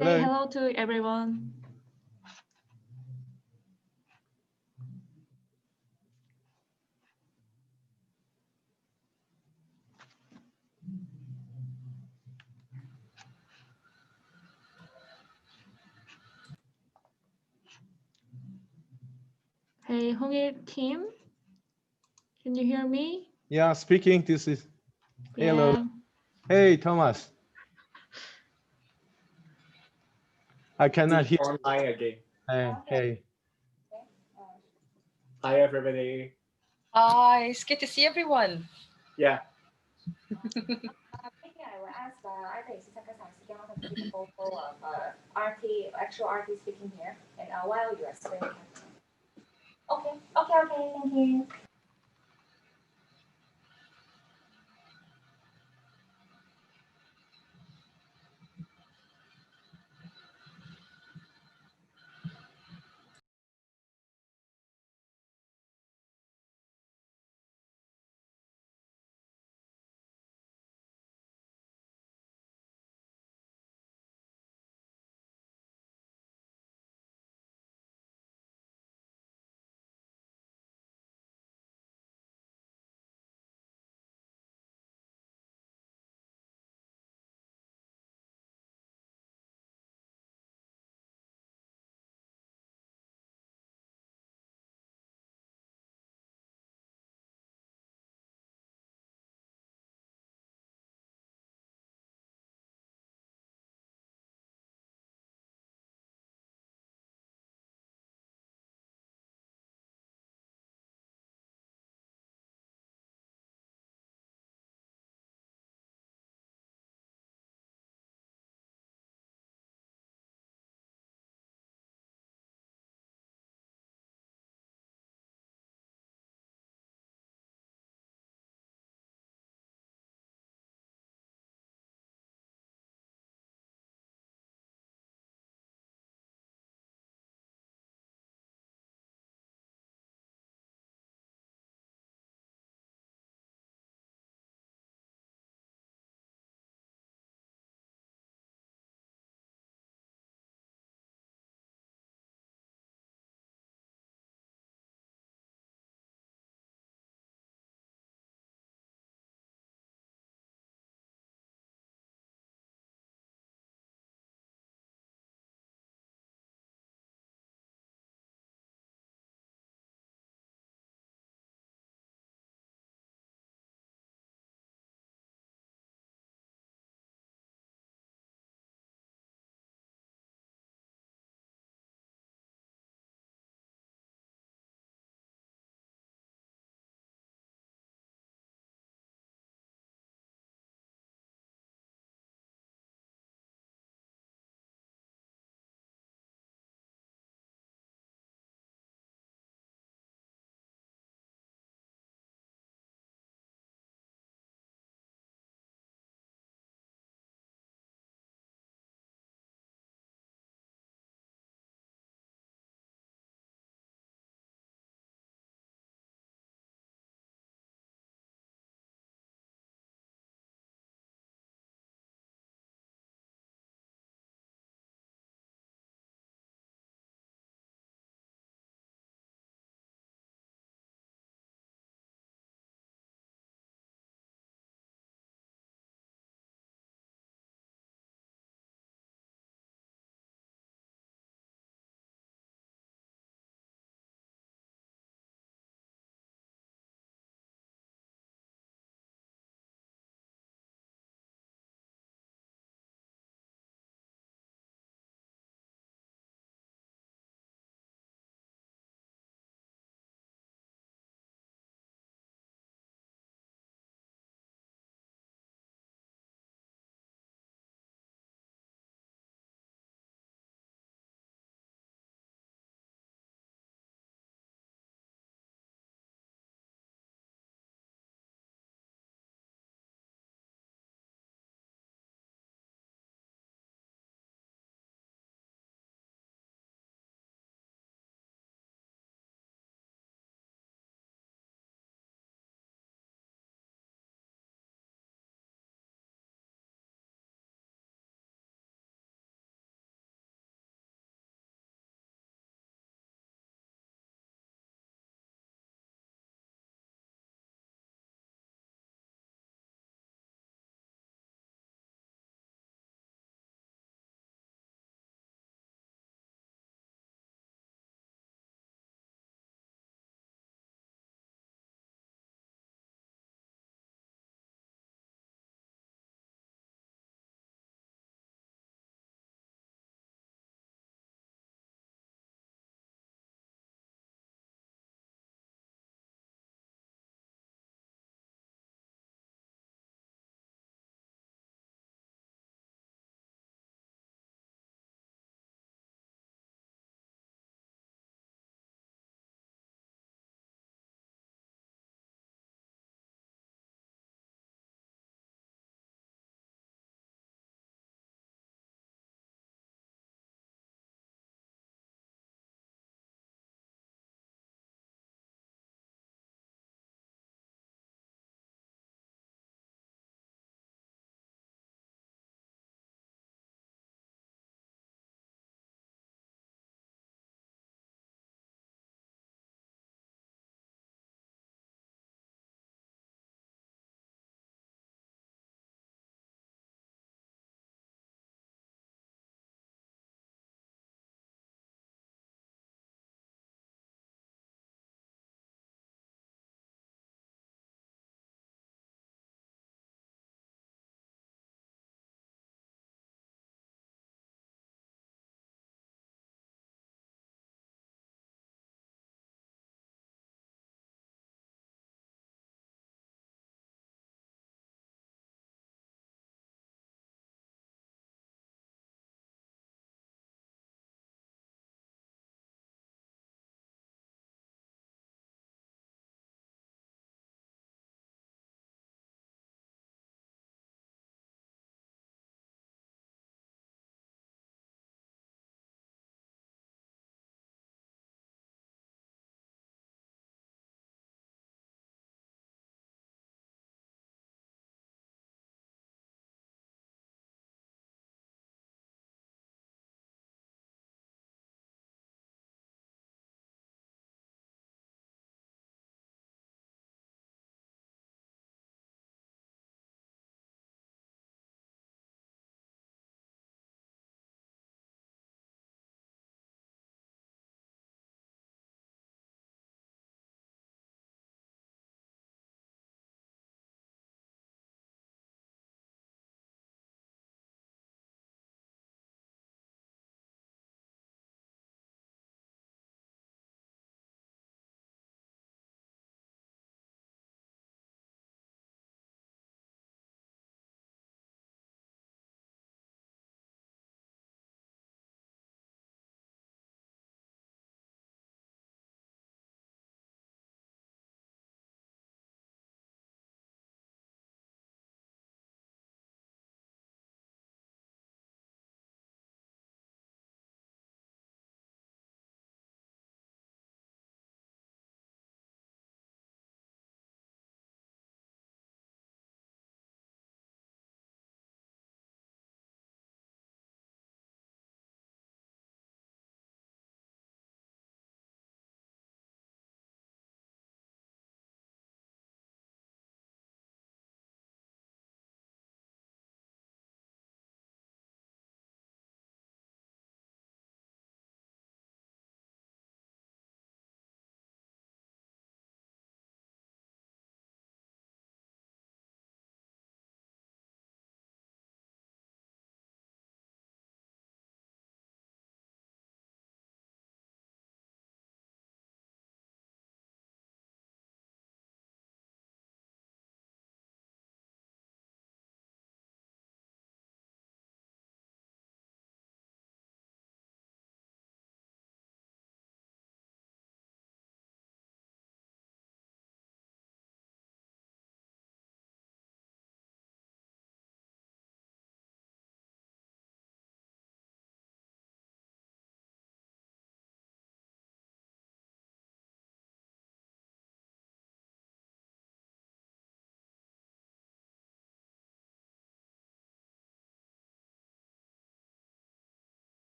Say Hello. hello to everyone. Hey, Hongil Kim, can you hear me? Yeah, speaking. This is hello. Yeah. Hey, Thomas. I cannot hear. Online again. Hey. Hi, everybody. Hi, it's good to see everyone. Yeah. Maybe I will ask either Sisaka-san speaking on the photo of RT, actual RT speaking here, and while you are explaining. Okay, thank you.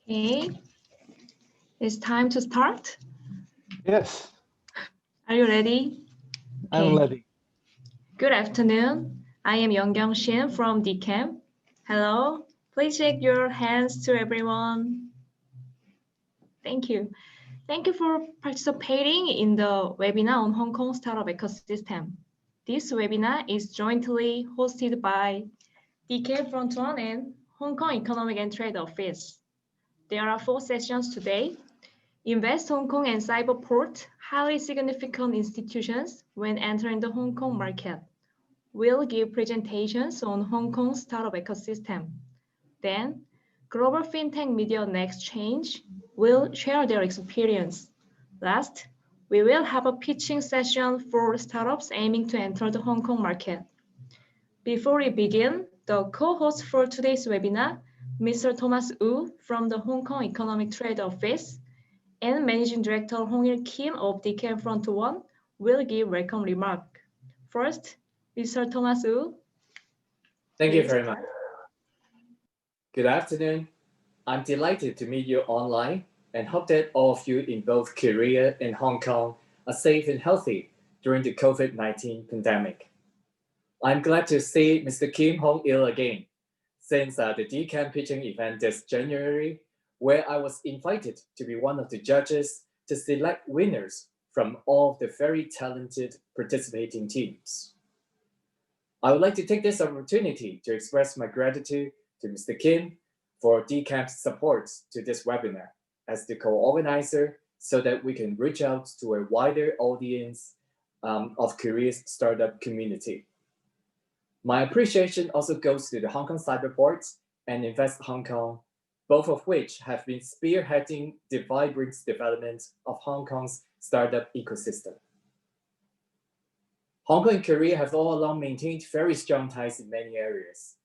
Okay. It's time to start. Yes, Are you ready? I'm Okay. ready. Good afternoon. I am Yeongyang Shin from DCAM. Hello. Please shake your hands to everyone. Thank you. Thank you for participating in the webinar on Hong Kong Startup Ecosystem. This webinar is jointly hosted by DK Front One and Hong Kong Economic and Trade Office. There are 4 sessions today. Invest Hong Kong and Cyberport, highly significant institutions when entering the Hong Kong market, will give presentations on Hong Kong's startup ecosystem. Then, Global FinTech Media Exchange will share their experience. Last, we will have a pitching session for startups aiming to enter the Hong Kong market. Before we begin, the co-host for today's webinar, Mr. Thomas Wu from the Hong Kong Economic Trade Office and Managing Director Hong-il Kim of DK Front One will give welcome remark. First, Mr. Thomas Wu. Thank you Please. very much. Good afternoon. I'm delighted to meet you online and hope that all of you in both Korea and Hong Kong are safe and healthy during the COVID-19 pandemic. I'm glad to see Mr. Kim Hong-il again since the DCAM pitching event this January, where I was invited to be one of the judges to select winners from all of the very talented participating teams. I would like to take this opportunity to express my gratitude to Mr. Kim for DCAM's support to this webinar as the co-organizer so that we can reach out to a wider audience of Korea's startup community. My appreciation also goes to the Hong Kong Cyberport and Invest Hong Kong, both of which have been spearheading the vibrant development of Hong Kong's startup ecosystem. Hong Kong and Korea have all along maintained very strong ties in many areas.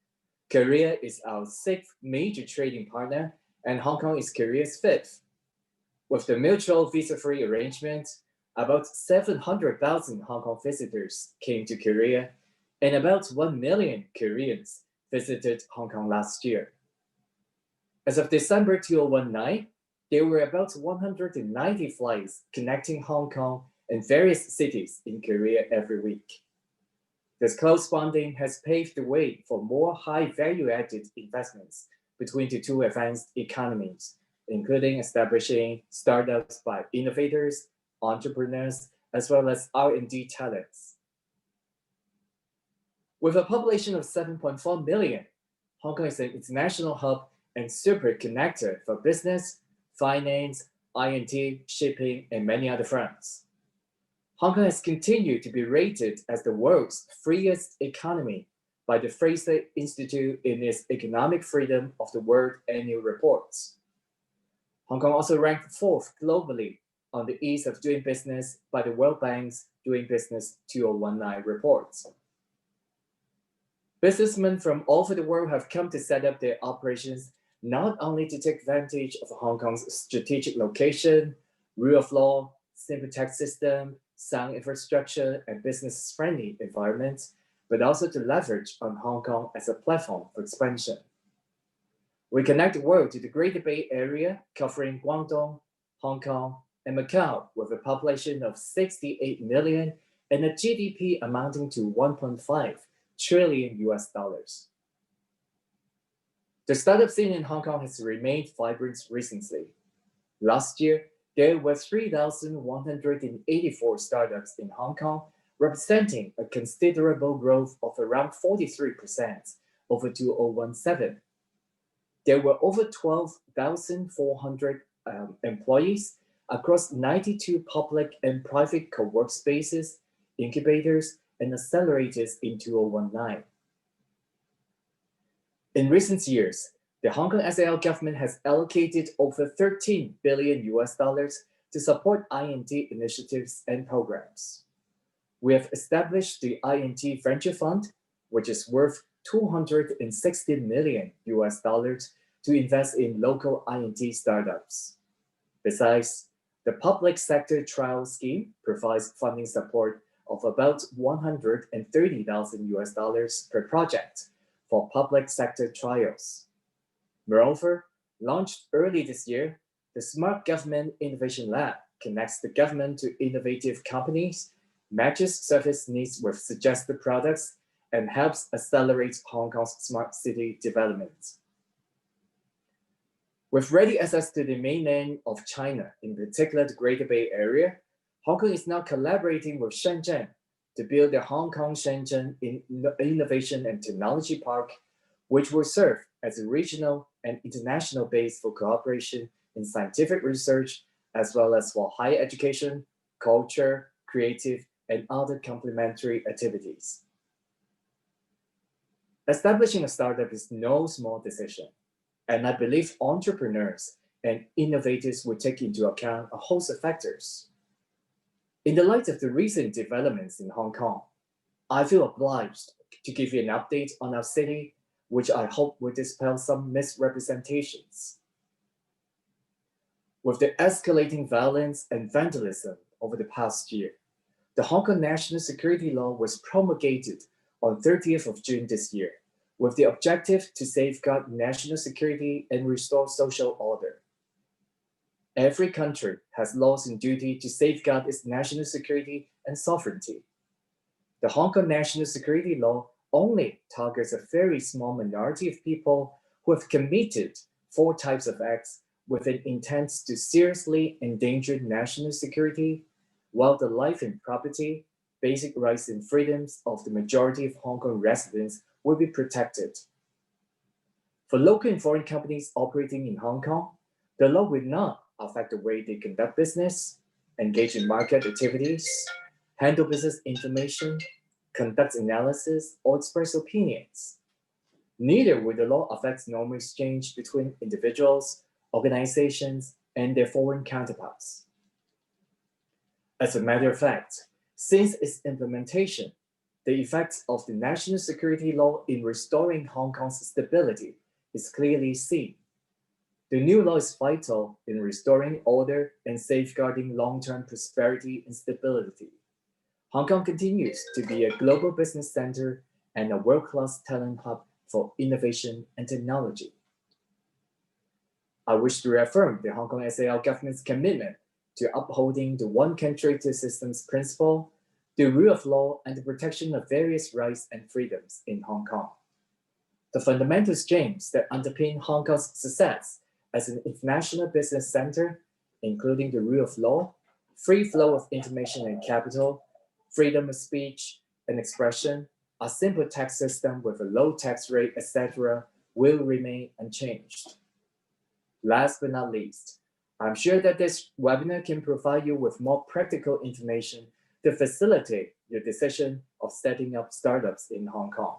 Korea is our 6th major trading partner, and Hong Kong is Korea's 5th. With the mutual visa-free arrangement, about 700,000 Hong Kong visitors came to Korea, and about 1 million Koreans visited Hong Kong last year. As of December 2019, there were about 190 flights connecting Hong Kong and various cities in Korea every week. This close bonding has paved the way for more high value-added investments between the two advanced economies, including establishing startups by innovators, entrepreneurs, as well as R&D talents. With a population of 7.4 million, Hong Kong is an international hub and super connector for business, finance, I&T, shipping, and many other fronts. Hong Kong has continued to be rated as the world's freest economy by the Fraser Institute in its Economic Freedom of the World annual reports. Hong Kong also ranked 4th globally on the ease of doing business by the World Bank's Doing Business 2019 reports. Businessmen from all over the world have come to set up their operations not only to take advantage of Hong Kong's strategic location, rule of law, simple tax system, sound infrastructure, and business-friendly environment, but also to leverage on Hong Kong as a platform for expansion. We connect the world to the Greater Bay Area, covering Guangdong, Hong Kong, and Macau, with a population of 68 million and a GDP amounting to 1.5 trillion US dollars. The startup scene in Hong Kong has remained vibrant recently. Last year, there were 3,184 startups in Hong Kong, representing a considerable growth of around 43% over 2017. There were over 12,400 employees across 92 public and private co-work spaces, incubators, and accelerators in 2019. In recent years, the Hong Kong SAR government has allocated over 13 billion US dollars to support I&T initiatives and programs. We have established the I&T Venture Fund, which is worth 260 million US dollars to invest in local I&T startups. Besides, the Public Sector Trial Scheme provides funding support of about 130,000 US dollars per project for public sector trials. Moreover, launched early this year, the Smart Government Innovation Lab connects the government to innovative companies, matches service needs with suggested products, and helps accelerate Hong Kong's smart city development. With ready access to the mainland of China, in particular the Greater Bay Area, Hong Kong is now collaborating with Shenzhen to build the Hong Kong Shenzhen Innovation and Technology Park, which will serve as a regional and international base for cooperation in scientific research, as well as for higher education, culture, creative, and other complementary activities. Establishing a startup is no small decision, and I believe entrepreneurs and innovators will take into account a host of factors. In the light of the recent developments in Hong Kong, I feel obliged to give you an update on our city, which I hope will dispel some misrepresentations. With the escalating violence and vandalism over the past year, the Hong Kong National Security Law was promulgated on 30th of June this year, with the objective to safeguard national security and restore social order. Every country has laws and duty to safeguard its national security and sovereignty. The Hong Kong National Security Law only targets a very small minority of people who have committed 4 types of acts with an intent to seriously endanger national security, while the life and property, basic rights and freedoms of the majority of Hong Kong residents will be protected. For local and foreign companies operating in Hong Kong, the law will not affect the way they conduct business, engage in market activities, handle business information, conduct analysis, or express opinions. Neither will the law affect normal exchange between individuals, organizations, and their foreign counterparts. As a matter of fact, since its implementation, the effects of the national security law in restoring Hong Kong's stability is clearly seen. The new law is vital in restoring order and safeguarding long-term prosperity and stability. Hong Kong continues to be a global business center and a world-class talent hub for innovation and technology. I wish to reaffirm the Hong Kong SAR government's commitment to upholding the one country, two systems principle, the rule of law, and the protection of various rights and freedoms in Hong Kong. The fundamental strengths that underpin Hong Kong's success as an international business center, including the rule of law, free flow of information and capital, freedom of speech and expression, a simple tax system with a low tax rate, etc., will remain unchanged. Last but not least, I'm sure that this webinar can provide you with more practical information to facilitate your decision of setting up startups in Hong Kong.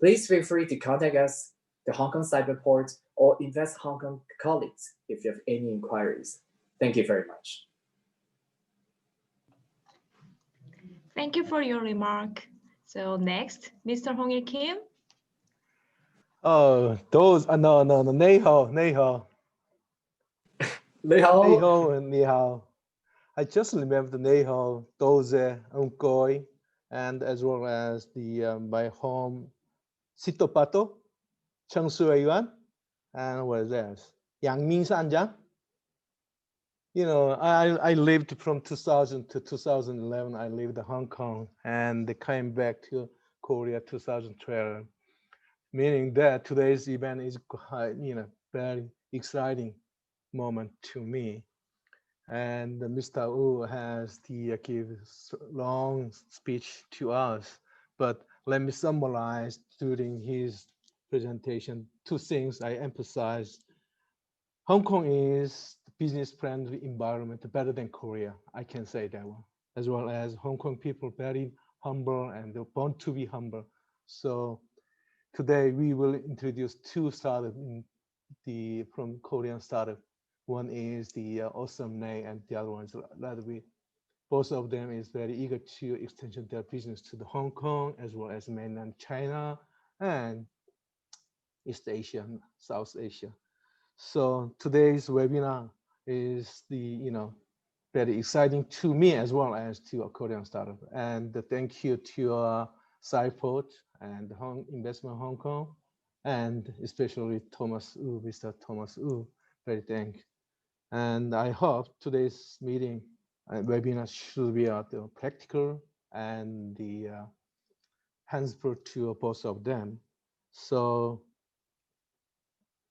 Please feel free to contact us, the Hong Kong Cyberport, or Invest Hong Kong colleagues if you have any inquiries. Thank you very much. Thank you for your remark. So next, Mr. Hong Il Kim. Oh, those, no, Nei hao. Ni hao. Nei hao and ni hao. I just remember the Nei hao, those, Ungkoi, and as well as the, my home, Sito Pato, Cheng Sui Yuan, and what is that? Yang Ming Sanjiang. You know, I lived from 2000 to 2011. I lived in Hong Kong and came back to Korea 2012. Meaning that today's event is, you know, very exciting moment to me. And Mr. Wu has to give long speech to us, but let me summarize during his presentation 2 things I emphasized. Hong Kong is business-friendly environment better than Korea. I can say that one. As well as Hong Kong people very humble and they want to be humble. So today we will introduce 2 startups from Korean startup. One is the Awesome Nay, and the other one is Ladwi. Both of them is very eager to extend their business to the Hong Kong as well as mainland China and East Asia, South Asia. So today's webinar is very exciting to me as well as to a Korean startup. And thank you to Cyport and Investment Hong Kong and especially Thomas Wu, Mr. Thomas Wu, very thank. And I hope today's meeting webinar should be practical and the hands-free to both of them. So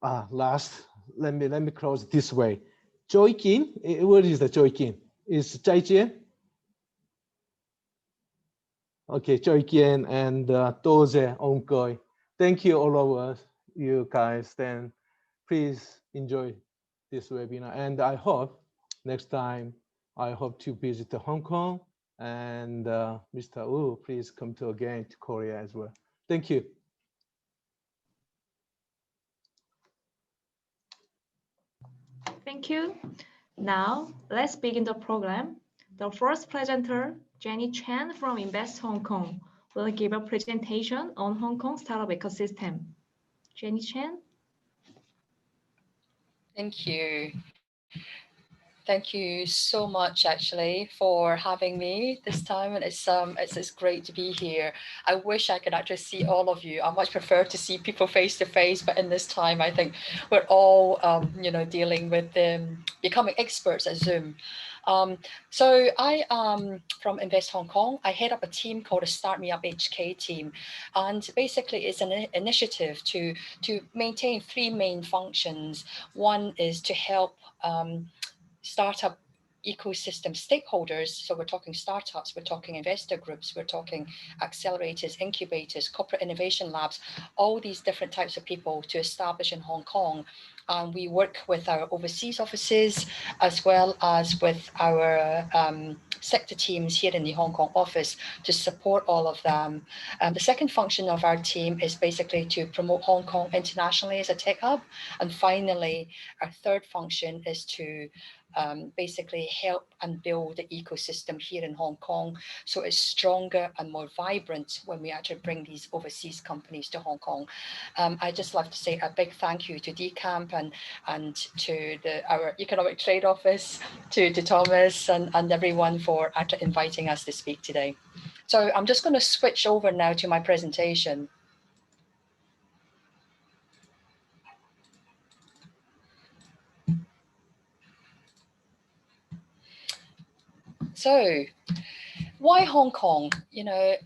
last, let me close this way. Joy Kin, what is the Joy Kin? Is Zai Jian? Okay, Joy Kin and Doze Ongoi. Thank you all of us, you guys. Then please enjoy this webinar. And I hope next time, I hope to visit Hong Kong, and Mr. Wu, please come to again to Korea as well. Thank you. Thank you. Now, let's begin the program. The first presenter, Jenny Chan from Invest Hong Kong, will give a presentation on Hong Kong startup ecosystem. Jenny Chan. Thank you. Thank you so much, actually, for having me this time. And it's great to be here. I wish I could actually see all of you. I much prefer to see people face to face, but in this time, I think we're all, dealing with becoming experts at Zoom. So I am from Invest Hong Kong. I head up a team called the Start Me Up HK team. And basically it's an initiative to maintain three main functions. One is to help startup ecosystem stakeholders. So we're talking startups, we're talking investor groups, we're talking accelerators, incubators, corporate innovation labs, all these different types of people to establish in Hong Kong. We work with our overseas offices as well as with our sector teams here in the Hong Kong office to support all of them. The second function of our team is basically to promote Hong Kong internationally as a tech hub. And finally, our third function is to basically help and build the ecosystem here in Hong Kong so it's stronger and more vibrant when we actually bring these overseas companies to Hong Kong. I just love to say a big thank you to DCAMP and to our Economic Trade Office, to Thomas and everyone for actually inviting us to speak today. So I'm just going to switch over now to my presentation. So why Hong Kong?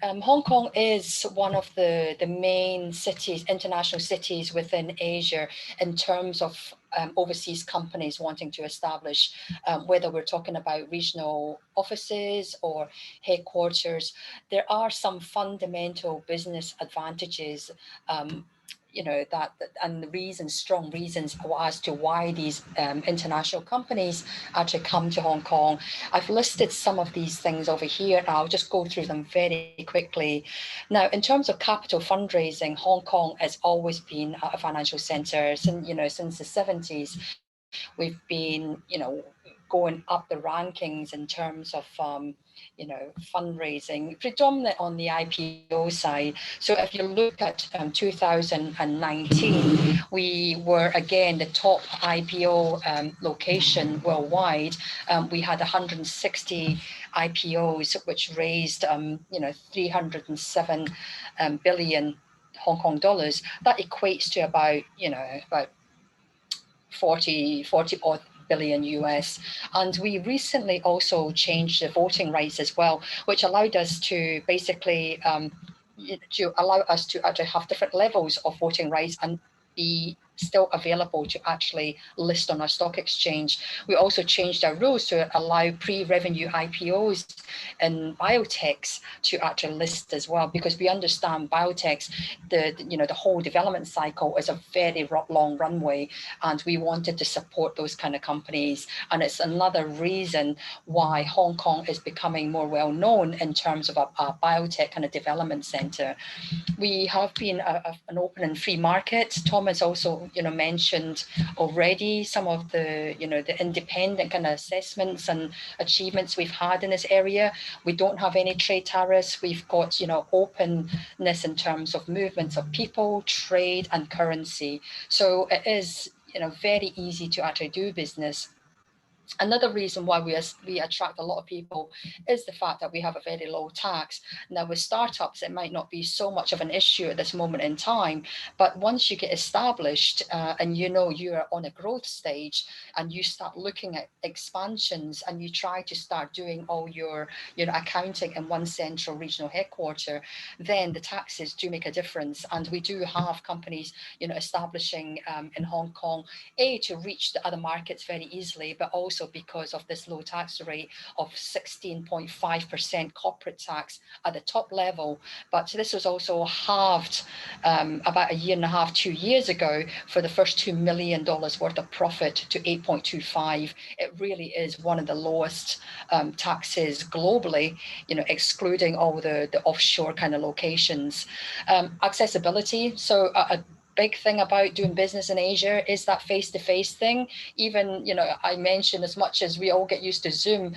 Hong Kong is one of the main cities, international cities within Asia in terms of overseas companies wanting to establish, whether we're talking about regional offices or headquarters. There are some fundamental business advantages and the strong reasons as to why these international companies actually come to Hong Kong. I've listed some of these things over here, and I'll just go through them very quickly. Now, in terms of capital fundraising, Hong Kong has always been a financial center since the 70s. We've been, going up the rankings in terms of fundraising, predominantly on the IPO side. So if you look at 2019, we were again the top IPO location worldwide. We had 160 IPOs, which raised 307 billion Hong Kong dollars. That equates to about 40 odd billion US. And we recently also changed the voting rights as well, which allowed us to basically actually have different levels of voting rights and be still available to actually list on our stock exchange. We also changed our rules to allow pre-revenue IPOs in biotechs to actually list as well, because we understand biotechs, the whole development cycle is a very long runway, and we wanted to support those kind of companies. And it's another reason why Hong Kong is becoming more well known in terms of a biotech kind of development center. We have been an open and free market. Tom has also mentioned already some of the the independent kind of assessments and achievements we've had in this area. We don't have any trade tariffs. We've got openness in terms of movements of people, trade and currency. So it is very easy to actually do business. Another reason why we attract a lot of people is the fact that we have a very low tax. Now, with startups, it might not be so much of an issue at this moment in time, but once you get established and you know you're on a growth stage and you start looking at expansions and you try to start doing all your accounting in one central regional headquarter, then the taxes do make a difference. And we do have companies, establishing in Hong Kong, to reach the other markets very easily, but also because of this low tax rate of 16.5% corporate tax at the top level. But this was also halved about a year and a half, 2 years ago, for the first $2 million worth of profit to 8.25. It really is one of the lowest taxes globally, excluding all the offshore kind of locations. Accessibility. So a big thing about doing business in Asia is that face-to-face thing. Even, I mentioned, as much as we all get used to Zoom,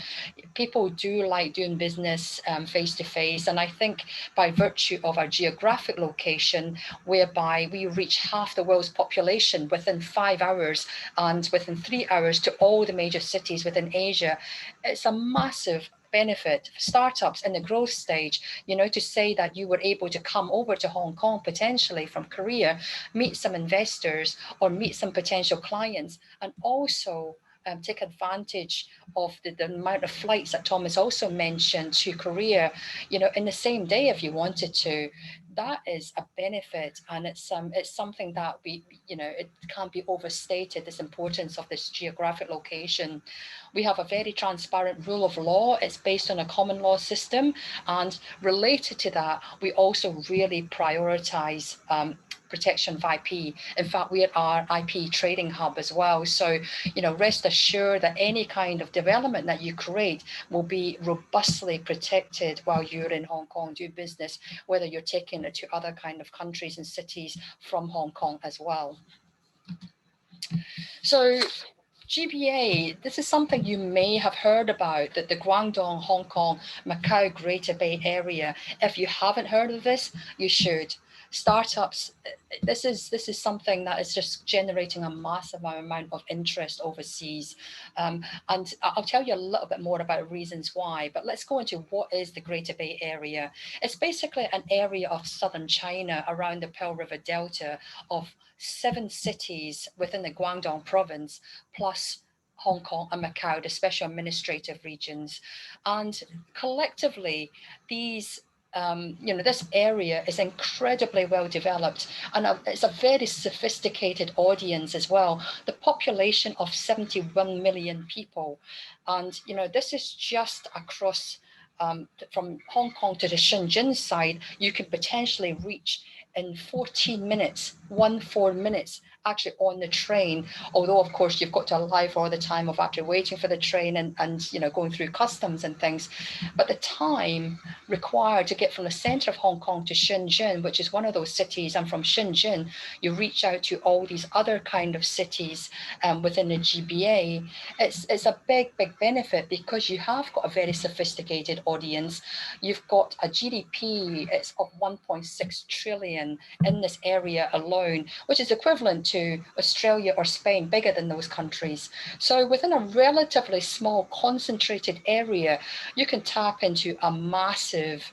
people do like doing business face-to-face. And I think by virtue of our geographic location, whereby we reach half the world's population within 5 hours and within 3 hours to all the major cities within Asia, it's a massive benefit for startups in the growth stage, to say that you were able to come over to Hong Kong potentially from Korea, meet some investors or meet some potential clients, and also take advantage of the amount of flights that Thomas also mentioned to Korea, in the same day if you wanted to. That is a benefit, and it's something that it can't be overstated, this importance of this geographic location. We have a very transparent rule of law. It's based on a common law system, and related to that, we also really prioritize protection of IP. In fact, we are IP trading hub as well. So, rest assured that any kind of development that you create will be robustly protected while you're in Hong Kong doing business, whether you're taking it to other kind of countries and cities from Hong Kong as well. So GBA, this is something you may have heard about, that the Guangdong, Hong Kong, Macau, Greater Bay Area. If you haven't heard of this, you should. Startups, this is something that is just generating a massive amount of interest overseas. And I'll tell you a little bit more about reasons why, but let's go into what is the Greater Bay Area. It's basically an area of southern China around the Pearl River Delta of 7 cities within the Guangdong province, plus Hong Kong and Macau, the special administrative regions. And collectively, these this area is incredibly well developed, and it's a very sophisticated audience as well. The population of 71 million people, and this is just across from Hong Kong to the Shenzhen side. You could potentially reach in 14 minutes, 14 minutes, actually on the train. Although, of course, you've got to arrive all the time of actually waiting for the train and going through customs and things. But the time required to get from the center of Hong Kong to Shenzhen, which is one of those cities, and from Shenzhen, you reach out to all these other kind of cities within the GBA. It's a big benefit because you have got a very sophisticated audience. You've got a GDP, it's of 1.6 trillion in this area alone, which is equivalent to Australia or Spain, bigger than those countries. So within a relatively small concentrated area, you can tap into a massive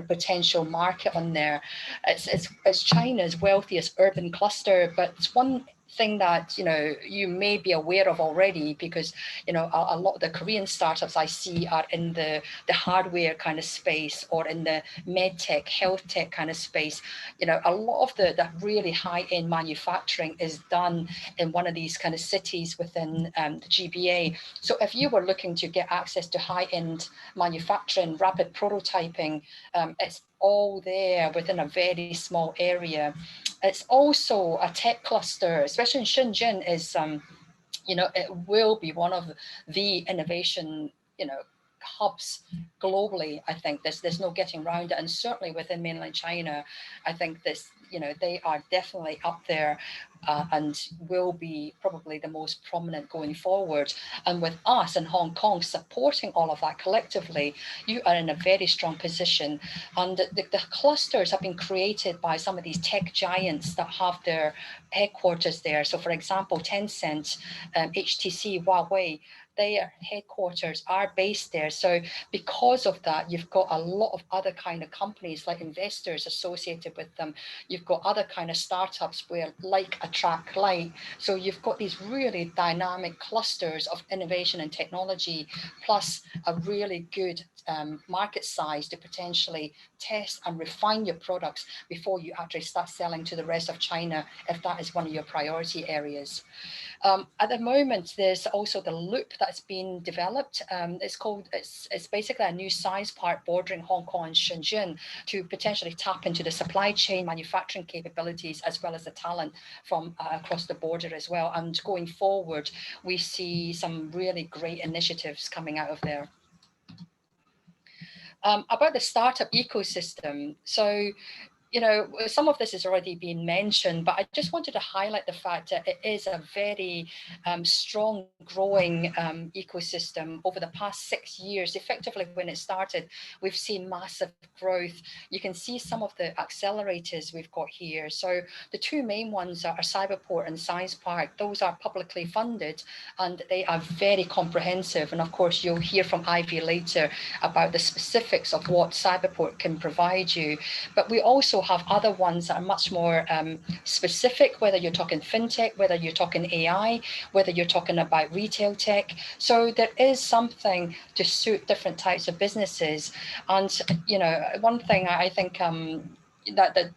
potential market on there. It's China's wealthiest urban cluster, but it's one thing that you may be aware of already, because a lot of the Korean startups I see are in the hardware kind of space, or in the med tech, health tech kind of space. A lot of the really high-end manufacturing is done in one of these kind of cities within the GBA. So if you were looking to get access to high-end manufacturing, rapid prototyping, it's all there within a very small area. It's also a tech cluster, especially in Shenzhen, is it will be one of the innovation hubs globally. I think there's no getting around it, and certainly within mainland China, I think this they are definitely up there. and will be probably the most prominent going forward. And with us in Hong Kong supporting all of that collectively, you are in a very strong position. And the clusters have been created by some of these tech giants that have their headquarters there. So for example, Tencent, HTC, Huawei, their headquarters are based there. So because of that, you've got a lot of other kind of companies like investors associated with them. You've got other kind of startups where like attract like. So you've got these really dynamic clusters of innovation and technology, plus a really good market size to potentially test and refine your products before you actually start selling to the rest of China, if that is one of your priority areas. At the moment, there's also the Loop that's been developed. It's basically a new science park bordering Hong Kong and Shenzhen to potentially tap into the supply chain manufacturing capabilities as well as the talent from across the border as well. And going forward, we see some really great initiatives coming out of there. About the startup ecosystem. So, you know, some of this has already been mentioned, but I just wanted to highlight the fact that it is a very strong growing ecosystem over the past 6 years. Effectively, when it started, we've seen massive growth. You can see some of the accelerators we've got here. So the two main ones are Cyberport and Science Park. Those are publicly funded and they are very comprehensive. And of course, you'll hear from Ivy later about the specifics of what Cyberport can provide you. But we also have other ones that are much more specific, whether you're talking fintech, whether you're talking AI, whether you're talking about retail tech. So there is something to suit different types of businesses. And, you know, one thing I think that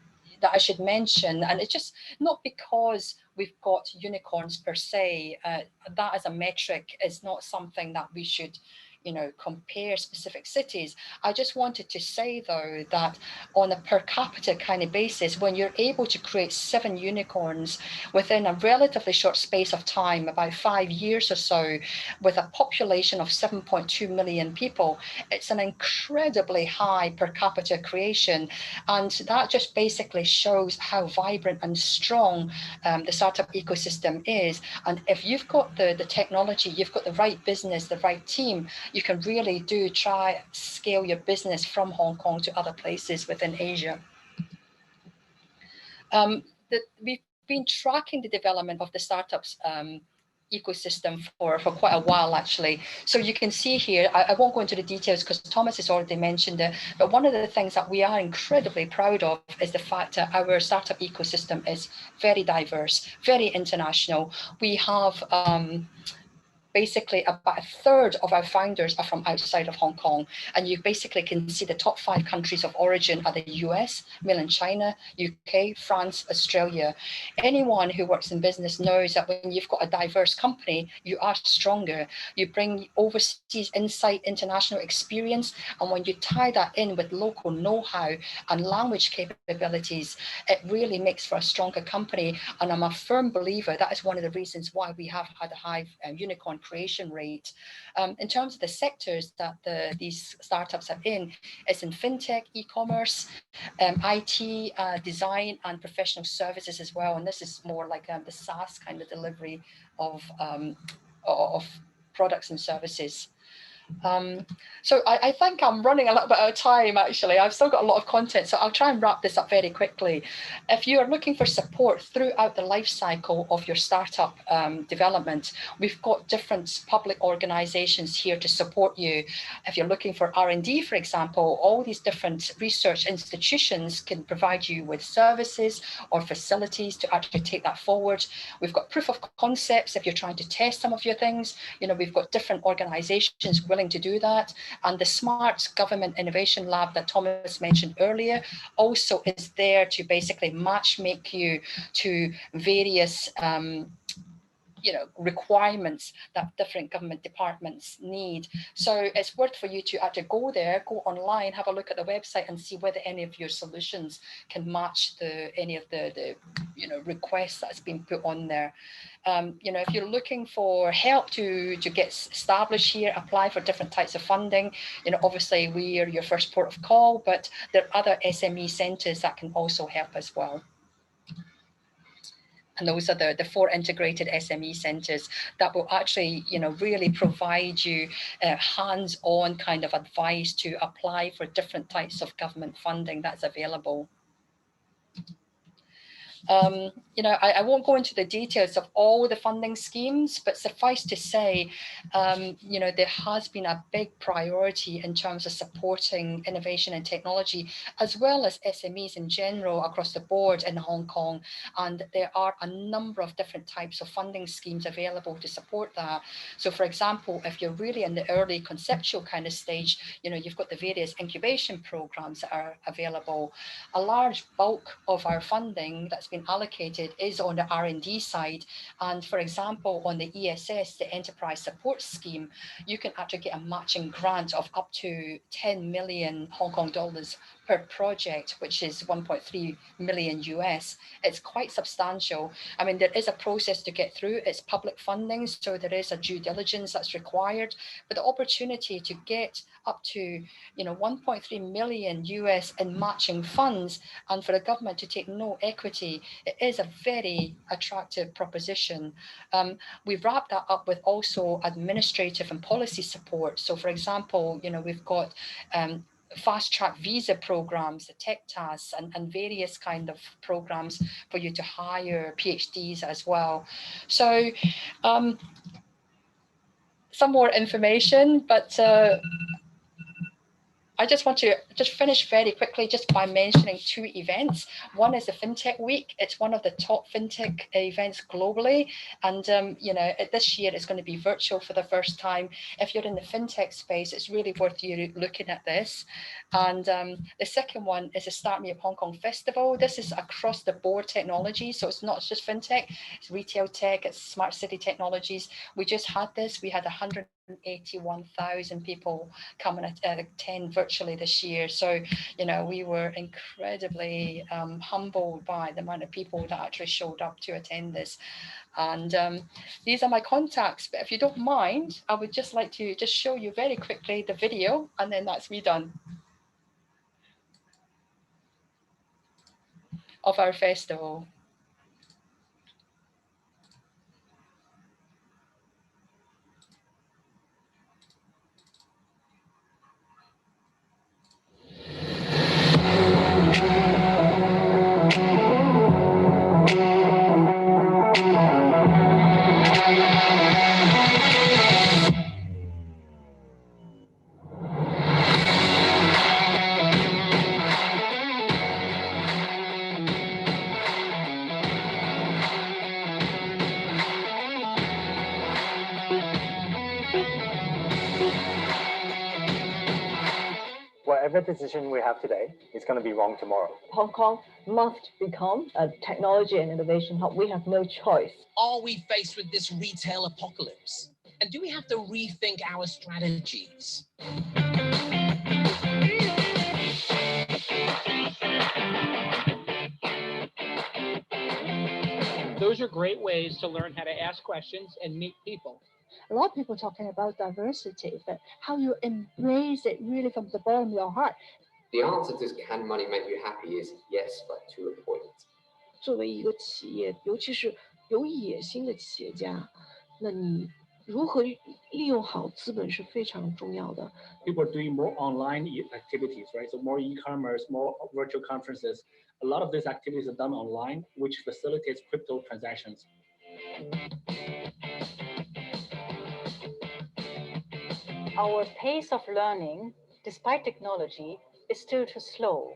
I should mention, and it's just not because we've got unicorns per se, that as a metric is not something that we should, you know, compare specific cities. I just wanted to say though that on a per capita kind of basis, when you're able to create 7 unicorns within a relatively short space of time, about 5 years or so, with a population of 7.2 million people, it's an incredibly high per capita creation. And that just basically shows how vibrant and strong the startup ecosystem is. And if you've got the technology, you've got the right business, the right team, you can really do try scale your business from Hong Kong to other places within Asia. We've been tracking the development of the startups ecosystem for quite a while actually. So you can see here, I won't go into the details because Thomas has already mentioned it, but one of the things that we are incredibly proud of is the fact that our startup ecosystem is very diverse, very international. We have basically about a third of our founders are from outside of Hong Kong. And you basically can see the top 5 countries of origin are the US, mainland China, UK, France, Australia. Anyone who works in business knows that when you've got a diverse company, you are stronger. You bring overseas insight, international experience. And when you tie that in with local know-how and language capabilities, it really makes for a stronger company. And I'm a firm believer that is one of the reasons why we have had a high unicorn creation rate. In terms of the sectors that these startups are in, it's in fintech, e-commerce, IT, design, and professional services as well. And this is more like the SaaS kind of delivery of products and services. So I think I'm running a little bit out of time, actually. I've still got a lot of content, so I'll try and wrap this up very quickly. If you are looking for support throughout the life cycle of your startup development, we've got different public organizations here to support you. If you're looking for R&D, for example, all these different research institutions can provide you with services or facilities to actually take that forward. We've got proof of concepts if you're trying to test some of your things. You know, we've got different organizations willing to do that. And the Smart Government Innovation Lab that Thomas mentioned earlier also is there to basically match make you to various requirements that different government departments need. So it's worth for you to actually go there, go online, have a look at the website and see whether any of your solutions can match any of the requests that's been put on there. If you're looking for help to get established here, apply for different types of funding. Obviously we are your first port of call, but there are other SME centres that can also help as well. And those are the 4 integrated SME centres that will actually, really provide you hands-on kind of advice to apply for different types of government funding that's available. I won't go into the details of all the funding schemes, but suffice to say, there has been a big priority in terms of supporting innovation and technology, as well as SMEs in general across the board in Hong Kong. And there are a number of different types of funding schemes available to support that. So for example, if you're really in the early conceptual kind of stage, you've got the various incubation programs that are available. A large bulk of our funding that's been allocated is on the R&D side. And for example, on the ESS, the Enterprise Support Scheme, you can actually get a matching grant of up to 10 million Hong Kong dollars per project, which is 1.3 million US. It's quite substantial. I mean, there is a process to get through. It's public funding, so there is a due diligence that's required. But the opportunity to get up to 1.3 million US in matching funds, and for the government to take no equity, it is a very attractive proposition. We've wrapped that up with also administrative and policy support. So for example, we've got fast track visa programs, the TechTAS, and various kind of programs for you to hire PhDs as well. So some more information, but I just want to finish very quickly just by mentioning 2 events. One is the FinTech Week. It's one of the top FinTech events globally. And, this year it's going to be virtual for the first time. If you're in the FinTech space, it's really worth you looking at this. And the second one is the Start Me Up Hong Kong Festival. This is across the board technology. So it's not just FinTech, it's retail tech, it's smart city technologies. We just had this. We had 181,000 people come and attend virtually this year. So, we were incredibly humbled by the amount of people that actually showed up to attend this. And these are my contacts. But if you don't mind, I would just like to just show you very quickly the video, and then that's me done of our festival. Whatever decision we have today is going to be wrong tomorrow. Hong Kong must become a technology and innovation hub. We have no choice. Are we faced with this retail apocalypse? And do we have to rethink our strategies? Those are great ways to learn how to ask questions and meet people. A lot of people talking about diversity, but how you embrace it really from the bottom of your heart. The answer to can money make you happy is yes, but to a point. 作为一个企业，尤其是有野心的企业家，那你如何利用好资本是非常重要的。People are doing more online activities, right? So more e-commerce, more virtual conferences. A lot of these activities are done online, which facilitates crypto transactions. Our pace of learning, despite technology, is still too slow.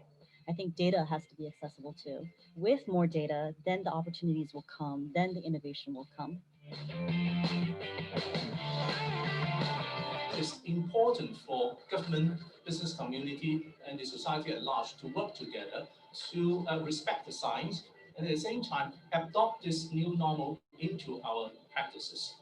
I think data has to be accessible too. With more data, then the opportunities will come, then the innovation will come. It's important for government, business community, and the society at large to work together to respect the science and at the same time adopt this new normal into our practices.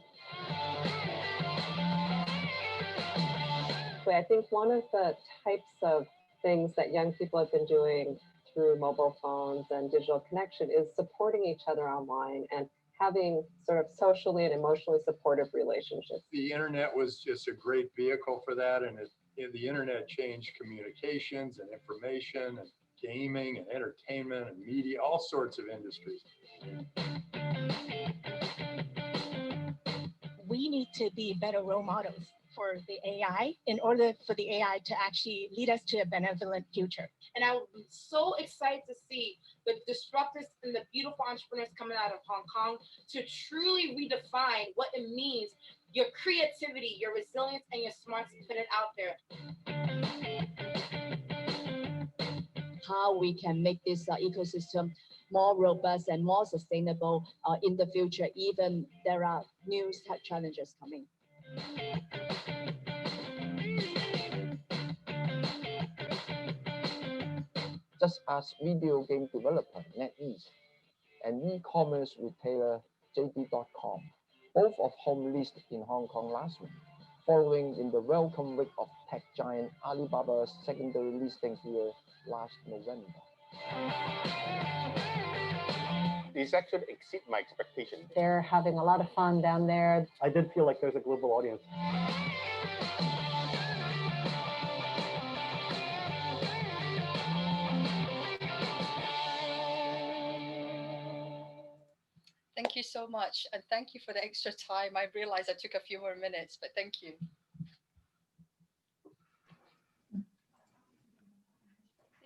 I think one of the types of things that young people have been doing through mobile phones and digital connection is supporting each other online and having sort of socially and emotionally supportive relationships. The internet was just a great vehicle for that, and the internet changed communications and information and gaming and entertainment and media, all sorts of industries. We need to be better role models for the AI in order for the AI to actually lead us to a benevolent future. And I would be so excited to see the disruptors and the beautiful entrepreneurs coming out of Hong Kong to truly redefine what it means, your creativity, your resilience, and your smarts to put it out there. How we can make this ecosystem more robust and more sustainable in the future, even there are new tech challenges coming. Just as video game developer NetEase and e-commerce retailer JD.com, both of whom listed in Hong Kong last week, following in the welcome week of tech giant Alibaba's secondary listing here last November. These actually exceed my expectations. They're having a lot of fun down there. I did feel like there's a global audience. Thank you so much. And thank you for the extra time. I realized I took a few more minutes, but thank you.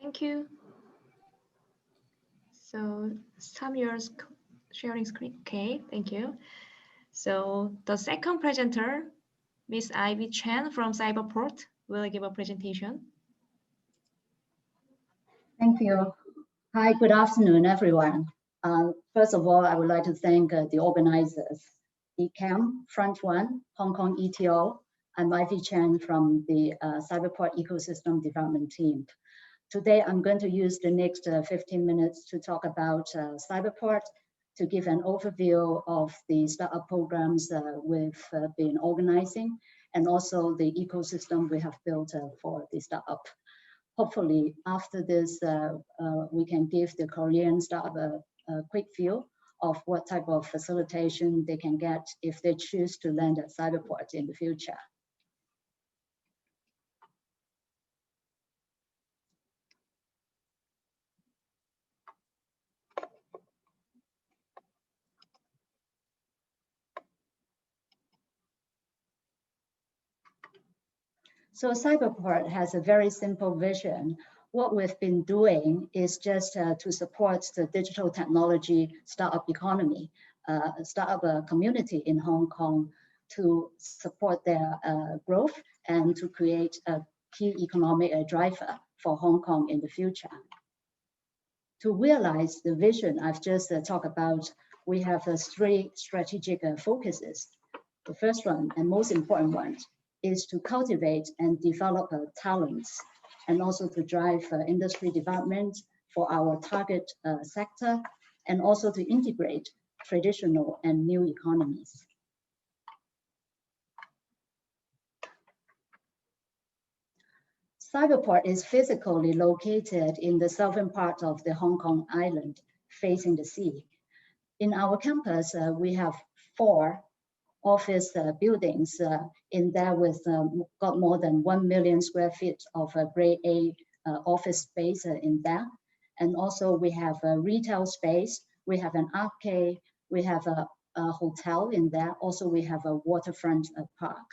Thank you. So stop your sharing screen. Okay, thank you. So the second presenter, Miss Ivy Chen from Cyberport, will give a presentation. Thank you. Hi, good afternoon, everyone. First of all, I would like to thank the organizers, DCAM, Front One, Hong Kong ETO. I'm Ivy Chen from the Cyberport Ecosystem Development Team. Today, I'm going to use the next 15 minutes to talk about Cyberport, to give an overview of the startup programs we've been organizing, and also the ecosystem we have built for the startup. Hopefully, after this, we can give the Korean startup a quick view of what type of facilitation they can get if they choose to land at Cyberport in the future. So Cyberport has a very simple vision. What we've been doing is just to support the digital technology startup economy, startup community in Hong Kong, to support their growth and to create a key economic driver for Hong Kong in the future. To realize the vision I've just talked about, we have 3 strategic focuses. The first one and most important one is to cultivate and develop talents, and also to drive industry development for our target sector, and also to integrate traditional and new economies. Cyberport is physically located in the southern part of the Hong Kong island, facing the sea. In our campus, we have 4 office buildings in there with got more than 1 million square feet of grade A office space in there. And also we have a retail space, we have an arcade, we have a hotel in there. Also we have a waterfront park.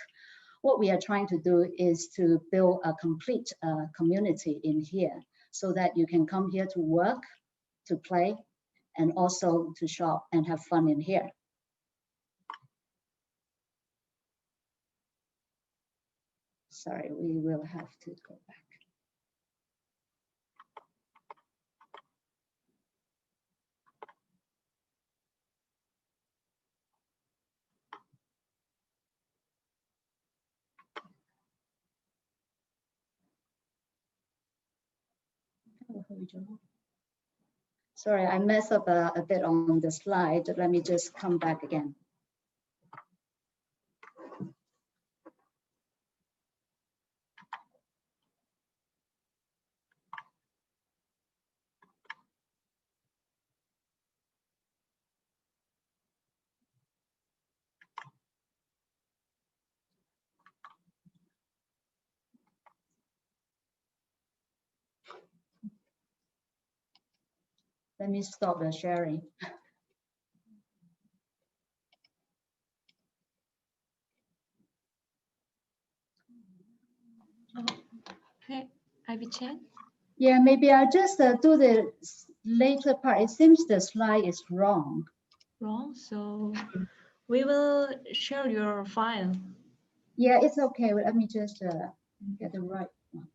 What we are trying to do is to build a complete community in here so that you can come here to work, to play, and also to shop and have fun in here. Sorry, we will have to go back. Sorry, I messed up a bit on the slide. Let me just come back again. Let me stop the sharing. Okay, Ivy Chen. Yeah, maybe I'll just do the later part. It seems the slide is wrong. Wrong, so we will share your file. Yeah, it's okay. Let me just get the right one.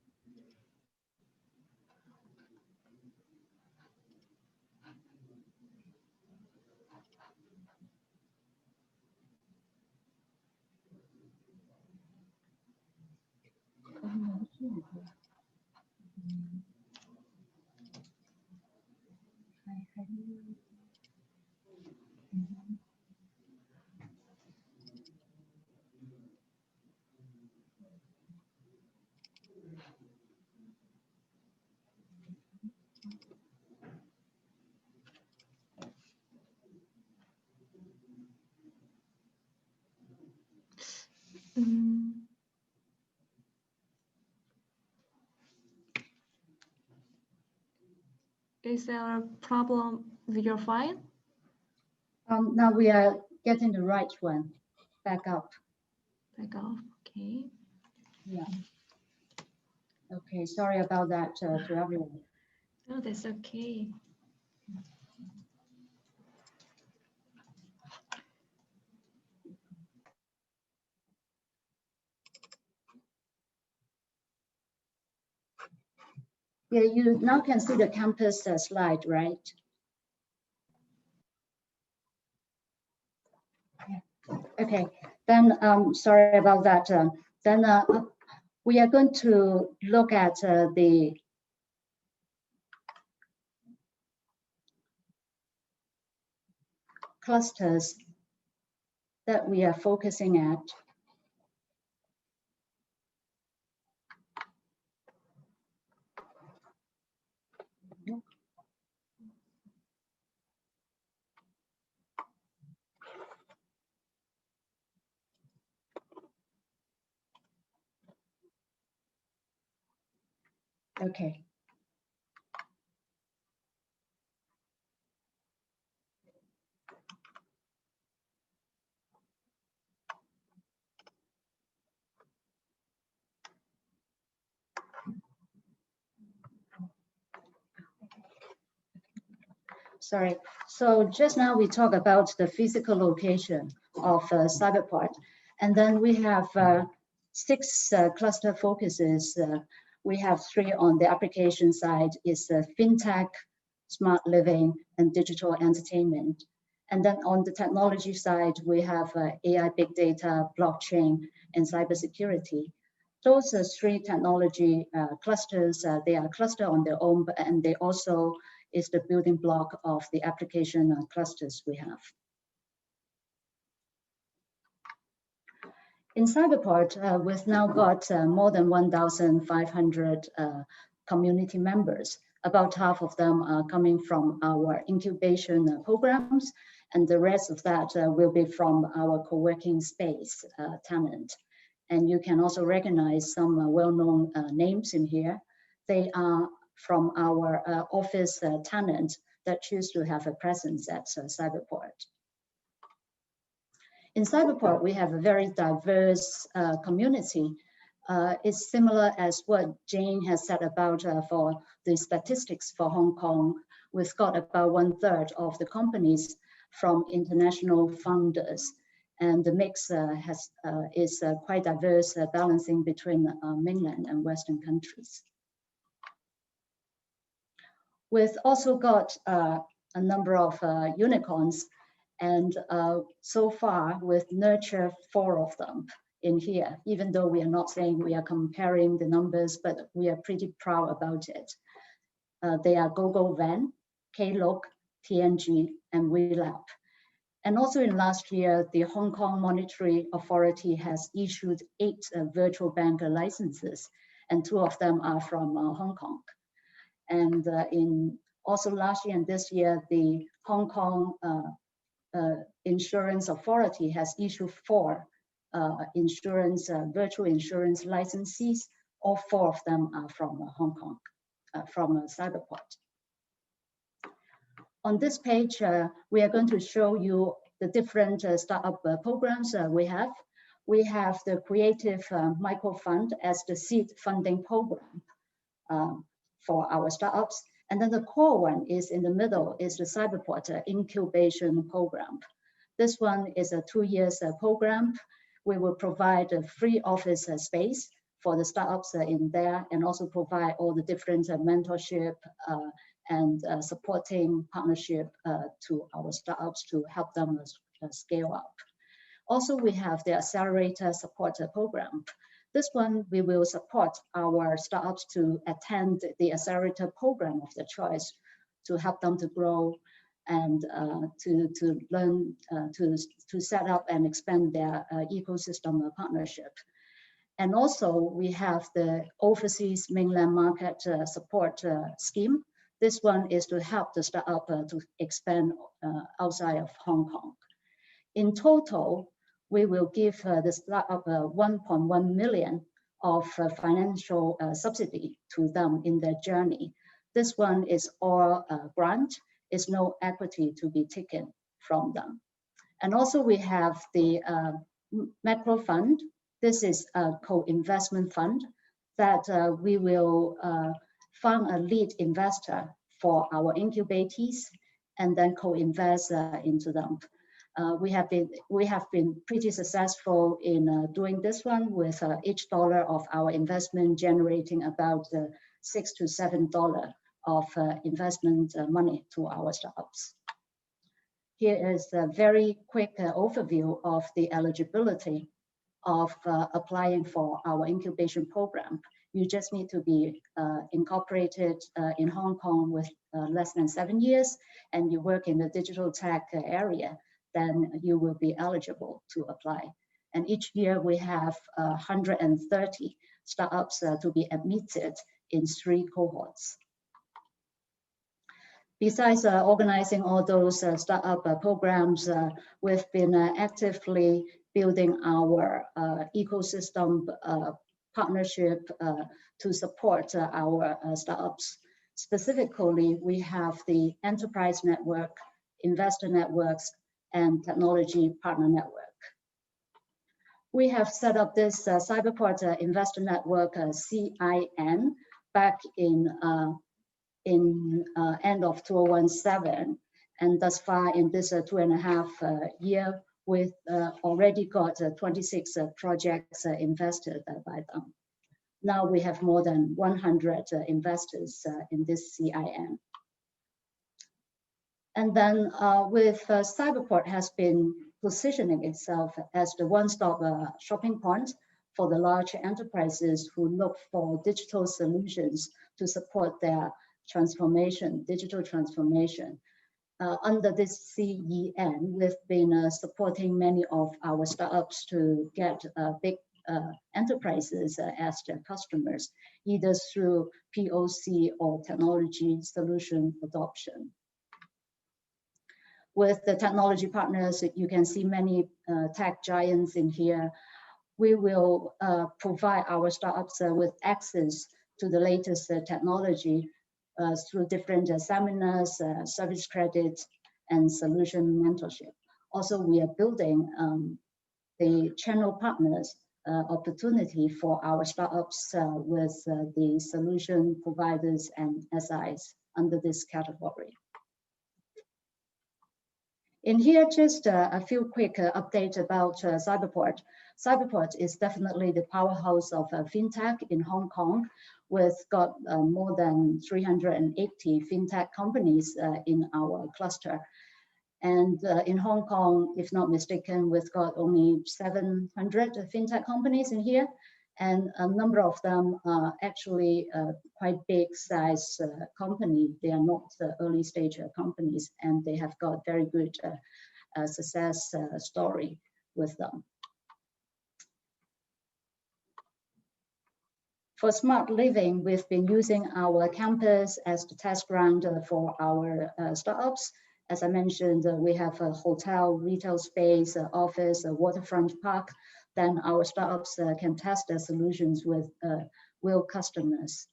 Is there a problem with your file? Now we are getting the right one. Back up. Back up, okay. Yeah. Okay, sorry about that to everyone. No, that's okay. Yeah, you now can see the campus slide, right? Okay, then sorry about that. Then we are going to look at the clusters that we are focusing at. Okay. Sorry. So just now we talked about the physical location of Cyberport, and then we have 6 cluster focuses. We have 3 on the application side: is fintech, smart living, and digital entertainment. And then on the technology side, we have AI, big data, blockchain, and cybersecurity. Those 3 technology clusters, they are clustered on their own, and they also is the building block of the application clusters we have. In Cyberport, we've now got more than 1,500 community members. About half of them are coming from our incubation programs, and the rest of that will be from our co-working space tenant. And you can also recognize some well-known names in here. They are from our office tenants that choose to have a presence at Cyberport. In Cyberport, we have a very diverse community. It's similar as what Jane has said about for the statistics for Hong Kong. We've got about 1/3 of the companies from international funders, and the mix is quite diverse, balancing between mainland and Western countries. We've also got a number of unicorns, and so far we've nurtured 4 of them in here, even though we are not saying we are comparing the numbers, but we are pretty proud about it. They are GoGoVan, Klook, TNG, and WeLab. And also in last year, the Hong Kong Monetary Authority has issued 8 virtual bank licenses, and 2 of them are from Hong Kong. And also last year and this year, the Hong Kong Insurance Authority has issued 4 virtual insurance licenses. All 4 of them are from Hong Kong, from Cyberport. On this page, we are going to show you the different startup programs we have. we have the Creative Micro Fund as the seed funding program for our startups. And then the core one is in the middle, is the Cyberport incubation program. This one is a 2 years program. We will provide a free office space for the startups in there, and also provide all the different mentorship and supporting partnership to our startups to help them scale up. Also, we have the Accelerator Support Program. This one, we will support our startups to attend the Accelerator program of their choice to help them to grow and to learn, to set up and expand their ecosystem partnership. And also, we have the Overseas Mainland Market Support Scheme. This one is to help the startup to expand outside of Hong Kong. In total, we will give the startup 1.1 million of financial subsidy to them in their journey. This one is all grant, is no equity to be taken from them. And also we have the macro fund. This is a co-investment fund that we will fund a lead investor for our incubatees and then co-invest into them. We have been pretty successful in doing this one, with each dollar of our investment generating about $6 to $7 of investment money to our startups. Here is a very quick overview of the eligibility of applying for our incubation program. You just need to be incorporated in Hong Kong with less than 7 years, and you work in the digital tech area, then you will be eligible to apply. And each year we have 130 startups to be admitted in 3 cohorts. Besides organizing all those startup programs, we've been actively building our ecosystem partnership to support our startups. Specifically, we have the enterprise network, investor networks, and technology partner network. We have set up this Cyberport Investor Network, CIN, back in end of 2017, and thus far in this 2.5 year, we've already got 26 projects invested by them. Now we have more than 100 investors in this CIN. And then with Cyberport has been positioning itself as the one-stop shopping point for the large enterprises who look for digital solutions to support their transformation, digital transformation. Under this CEN, we've been supporting many of our startups to get big enterprises as their customers, either through POC or technology solution adoption. With the technology partners, you can see many tech giants in here. We will provide our startups with access to the latest technology through different seminars, service credits, and solution mentorship. Also, we are building the channel partners opportunity for our startups with the solution providers and SIs under this category. In here, just a few quick updates about Cyberport. Cyberport is definitely the powerhouse of fintech in Hong Kong. We've got more than 380 fintech companies in our cluster. And in Hong Kong, if not mistaken, we've got only 700 fintech companies in here. And a number of them are actually quite big size company. They are not early stage companies, and they have got very good success story with them. For smart living, we've been using our campus as the test ground for our startups. As I mentioned, we have a hotel, retail space, office, a waterfront park. Then our startups can test their solutions with real customers.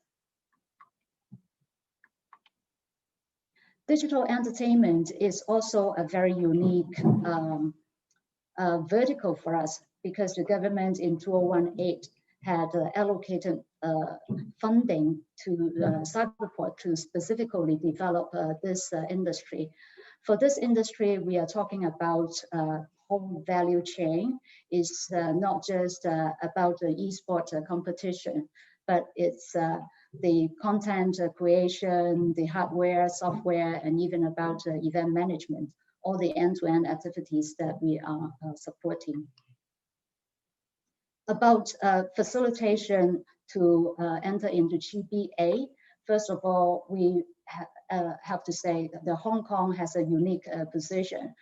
Digital entertainment is also a very unique vertical for us because the government in 2018 had allocated funding to Cyberport to specifically develop this industry. For this industry, we are talking about whole value chain. It's not just about the esports competition, but it's the content creation, the hardware, software, and even about event management, all the end-to-end activities that we are supporting. About facilitation to enter into GBA, first of all, we have to say that the Hong Kong has a unique position.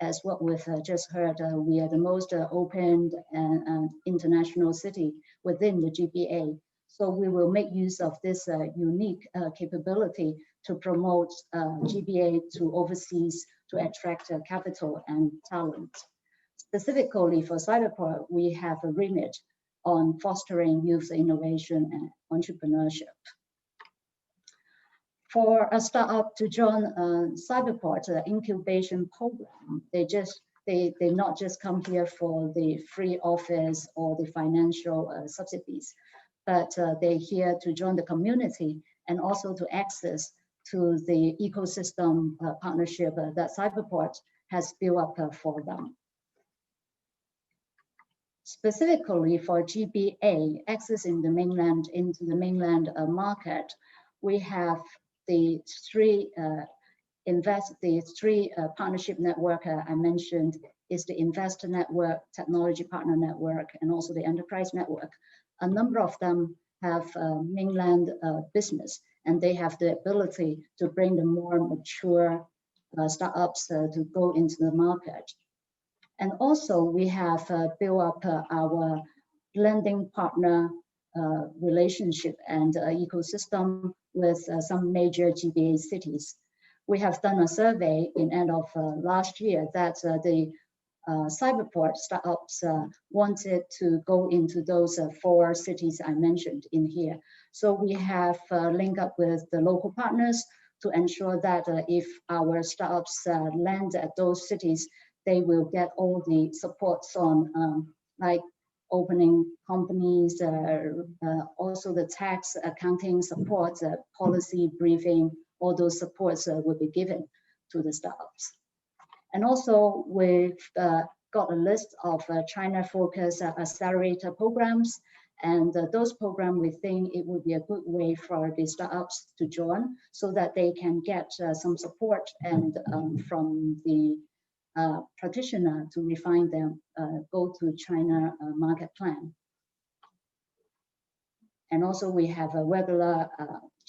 As what we've just heard, we are the most open and international city within the GBA. So we will make use of this unique capability to promote GBA to overseas to attract capital and talent. Specifically for Cyberport, we have a remit on fostering youth innovation and entrepreneurship. For a startup to join Cyberport incubation program, they not just come here for the free office or the financial subsidies, but they're here to join the community and also to access to the ecosystem partnership that Cyberport has built up for them. Specifically for GBA, accessing the mainland into the mainland market, we have the three partnership network I mentioned is the Investor Network, Technology Partner Network, and also the Enterprise Network. A number of them have mainland business, and they have the ability to bring the more mature startups to go into the market. And also we have built up our lending partner relationship and ecosystem with some major GBA cities. We have done a survey in end of last year that the Cyberport startups wanted to go into those 4 cities I mentioned in here. So we have linked up with the local partners to ensure that if our startups land at those cities, they will get all the supports on like opening companies, also the tax accounting support, policy briefing, all those supports will be given to the startups. And also we've got a list of China-focused accelerator programs, and those programs we think it would be a good way for the startups to join so that they can get some support and from the practitioner to refine their go to China market plan. And also we have a regular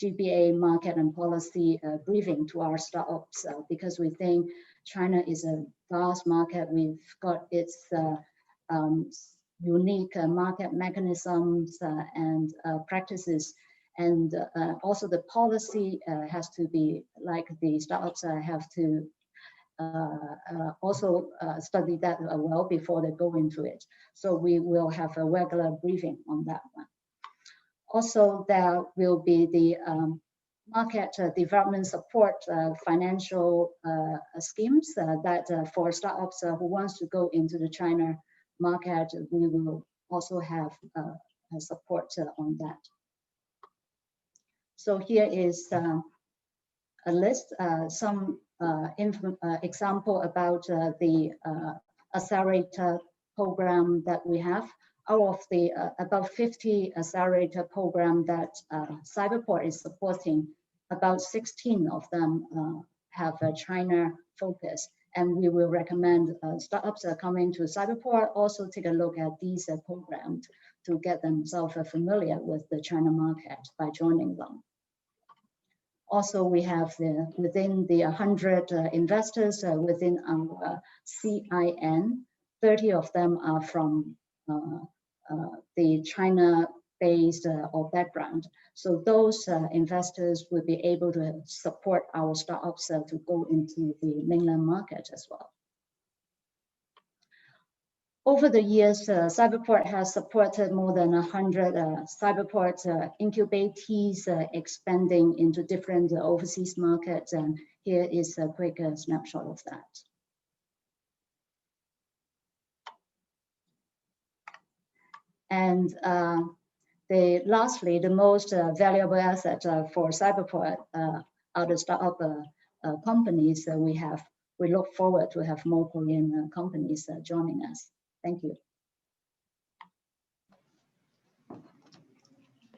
GBA market and policy briefing to our startups because we think China is a vast market. We've got its unique market mechanisms and practices. And also the policy has to be like the startups have to also study that well before they go into it. So we will have a regular briefing on that one. Also, there will be the market development support financial schemes that for startups who wants to go into the China market, we will also have support on that. So here is a list, some example about the accelerator program that we have. Out of the about 50 accelerator program that Cyberport is supporting, about 16 of them have a China focus, and we will recommend startups coming to Cyberport also take a look at these programs to get themselves familiar with the China market by joining them. Also, we have within the 100 investors within our CIN, 30 of them are from the China-based or background. So those investors will be able to support our startups to go into the mainland market as well. Over the years, Cyberport has supported more than 100 Cyberport incubatees expanding into different overseas markets, and here is a quick snapshot of that. And lastly, the most valuable asset for Cyberport are the startup companies that we have. We look forward to have more Korean companies joining us. Thank you.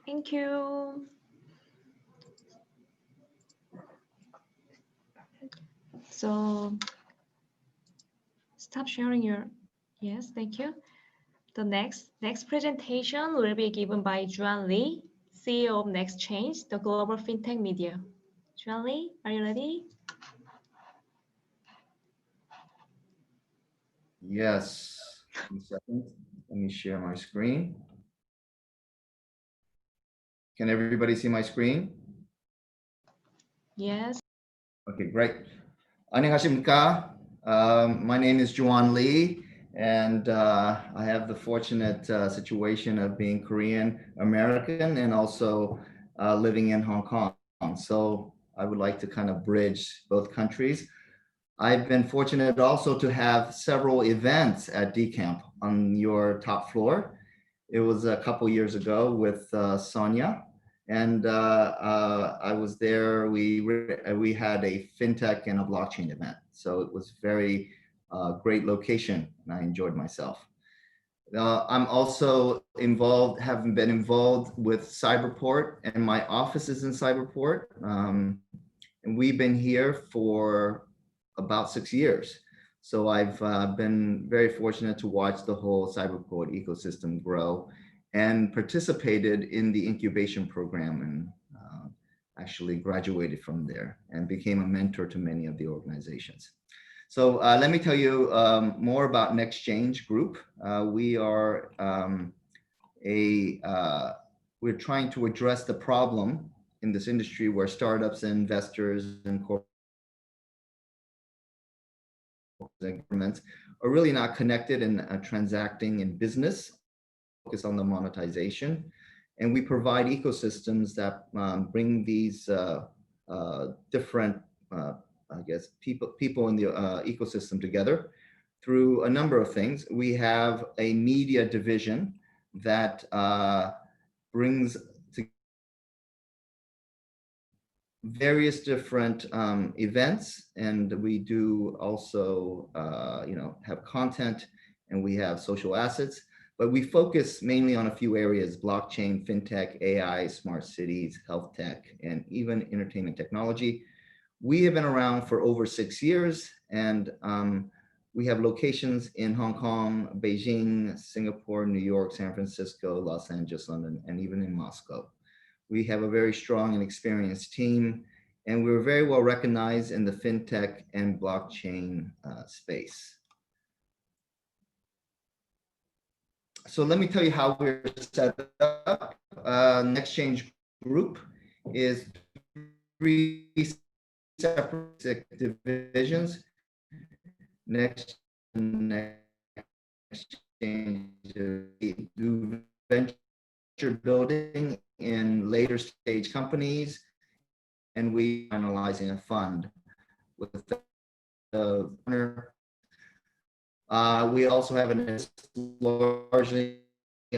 Thank you. So stop sharing your, yes, thank you. The next presentation will be given by Juan Lee, CEO of NextChange, the global fintech media. Juan Lee, are you ready? Yes. 1 second. Let me share my screen. Can everybody see my screen? Yes. Okay, great. 안녕하십니까? My name is Juan Lee, and I have the fortunate situation of being Korean American and also living in Hong Kong. So I would like to kind of bridge both countries. I've been fortunate also to have several events at DCamp on your top floor. It was a couple years ago with Sonia, and I was there. We had a fintech and a blockchain event, so it was very great location, and I enjoyed myself. I'm also involved, having been involved with Cyberport, and my office is in Cyberport, and we've been here for about 6 years. So I've been very fortunate to watch the whole Cyberport ecosystem grow and participated in the incubation program, and actually graduated from there and became a mentor to many of the organizations. So let me tell you more about NextChange Group. We are we're trying to address the problem in this industry where startups and investors and corporate governments are really not connected in transacting in business, focus on the monetization. And we provide ecosystems that bring these different, I guess, people in the ecosystem together through a number of things. We have a media division that brings various different events, and we do also have content, and we have social assets, but we focus mainly on a few areas: blockchain, fintech, AI, smart cities, health tech, and even entertainment technology. We have been around for over 6 years, and we have locations in Hong Kong, Beijing, Singapore, New York, San Francisco, Los Angeles, London, and even in Moscow. We have a very strong and experienced team, and we're very well recognized in the fintech and blockchain space. So let me tell you how we're set up. NextChange Group is 3 separate divisions. NextChange do venture building in later stage companies, and we are analyzing a fund with the partner. We also have an largely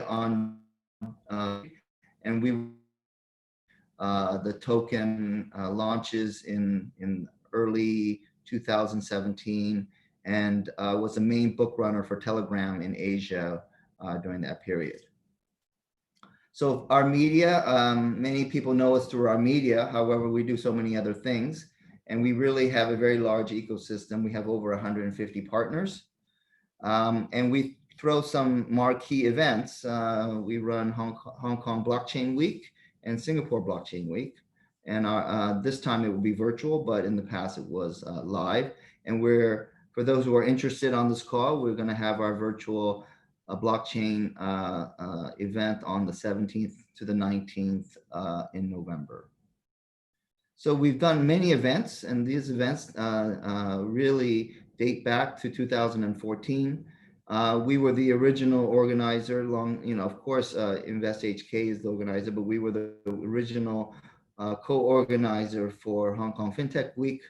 on and we the token launches in early 2017, and was the main book runner for Telegram in Asia during that period. So our media, many people know us through our media. However, we do so many other things, and we really have a very large ecosystem. We have over 150 partners, and we throw some marquee events. We run Hong Kong Blockchain Week and Singapore Blockchain Week, and this time it will be virtual, but in the past it was live. And for those who are interested on this call, we're going to have our virtual blockchain event on the 17th to the 19th in November. So we've done many events, and these events really date back to 2014. We were the original organizer, of course, InvestHK is the organizer, but we were the original co-organizer for Hong Kong FinTech Week.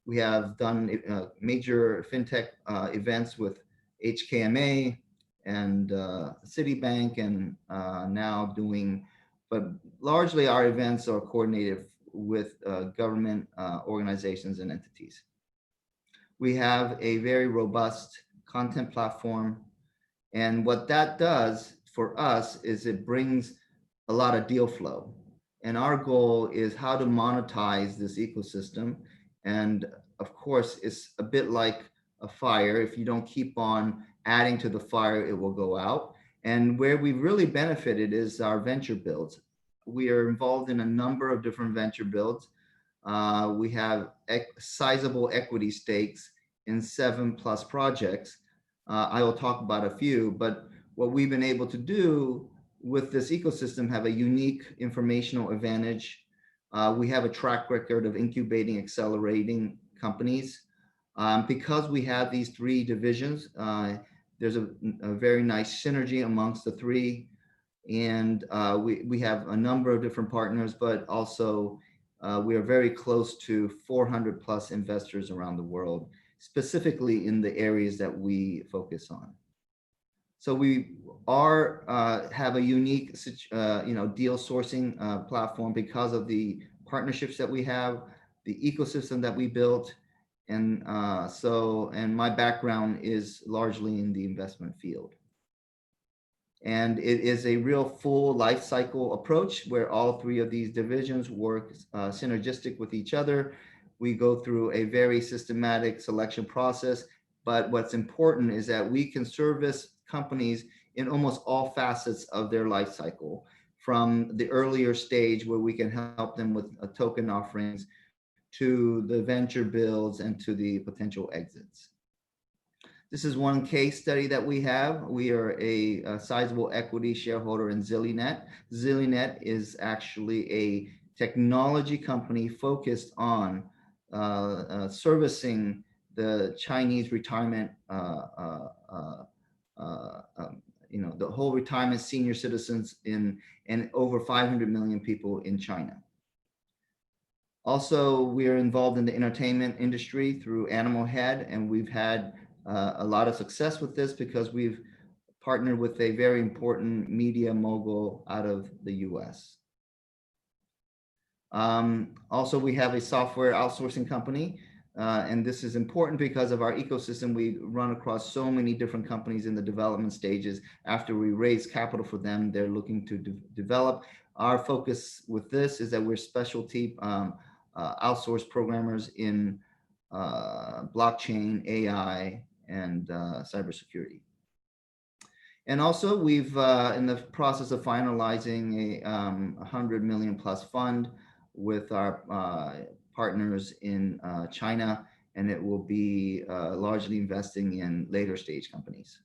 We have done major FinTech events with HKMA, and Citibank, and now doing, but largely our events are coordinated with government organizations and entities. We have a very robust content platform, and what that does for us is it brings a lot of deal flow. And our goal is how to monetize this ecosystem. And of course, it's a bit like a fire. If you don't keep on adding to the fire, it will go out. And where we've really benefited is our venture builds. We are involved in a number of different venture builds. We have sizable equity stakes in 7+ projects. I will talk about a few, but what we've been able to do with this ecosystem have a unique informational advantage. We have a track record of incubating, accelerating companies. Because we have these 3 divisions, there's a very nice synergy amongst the 3. And we have a number of different partners, but also we are very close to 400+ investors around the world, specifically in the areas that we focus on. So we have a unique deal sourcing platform because of the partnerships that we have, the ecosystem that we built. And and my background is largely in the investment field. And it is a real full life cycle approach where all 3 of these divisions work synergistic with each other. We go through a very systematic selection process, but what's important is that we can service companies in almost all facets of their life cycle, from the earlier stage where we can help them with token offerings, to the venture builds, and to the potential exits. This is one case study that we have. We are a sizable equity shareholder in Zillinet. Zillinet is actually a technology company focused on servicing the Chinese retirement, the whole retirement senior citizens and over 500 million people in China. Also, we are involved in the entertainment industry through Animal Head, and we've had a lot of success with this because we've partnered with a very important media mogul out of the US. Also, we have a software outsourcing company, and this is important because of our ecosystem. We run across so many different companies in the development stages. After we raise capital for them, they're looking to develop. Our focus with this is that we're specialty outsourced programmers in blockchain, AI, and cybersecurity. And also, we've in the process of finalizing a 100 million+ fund with our partners in China, and it will be largely investing in later stage companies.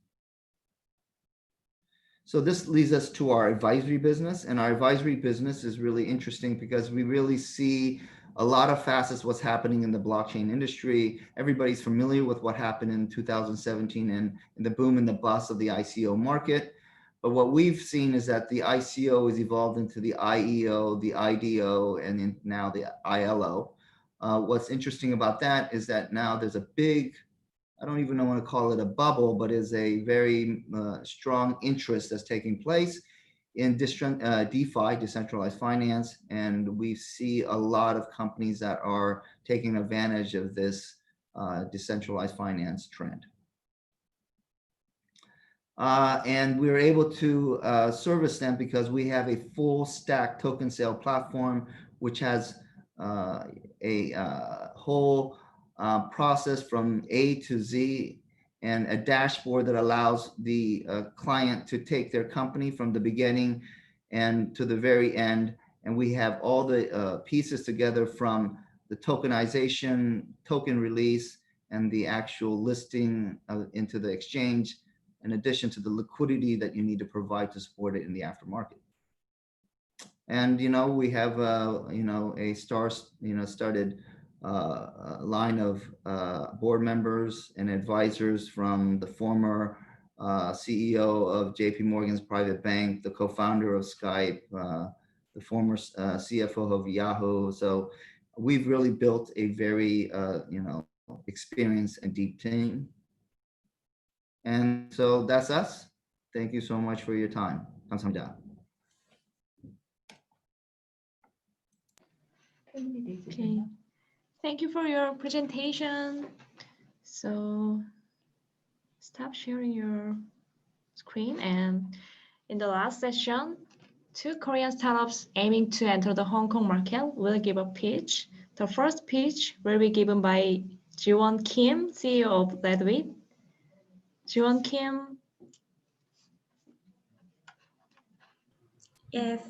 So this leads us to our advisory business, and our advisory business is really interesting because we really see a lot of facets what's happening in the blockchain industry. Everybody's familiar with what happened in 2017 and the boom and the bust of the ICO market. But what we've seen is that the ICO has evolved into the IEO, the IDO, and now the ILO. What's interesting about that is that now there's a big, I don't even want to call it a bubble, but is a very strong interest that's taking place in DeFi, decentralized finance. And we see a lot of companies that are taking advantage of this decentralized finance trend. And we're able to service them because we have a full stack token sale platform, which has a whole process from A to Z, and a dashboard that allows the client to take their company from the beginning and to the very end. And we have all the pieces together, from the tokenization, token release, and the actual listing into the exchange, in addition to the liquidity that you need to provide to support it in the aftermarket. And we have a started line of board members and advisors, from the former CEO of JP Morgan's private bank, the co-founder of Skype, the former CFO of Yahoo. So we've really built a very experienced and deep team. And so that's us. Thank you so much for your time. 감사합니다. Okay. Thank you for your presentation. So stop sharing your screen. And in the last session, 2 Korean startups aiming to enter the Hong Kong market will give a pitch. The first pitch will be given by Jiwon Kim, CEO of Ledwit. Jiwon Kim. Yes.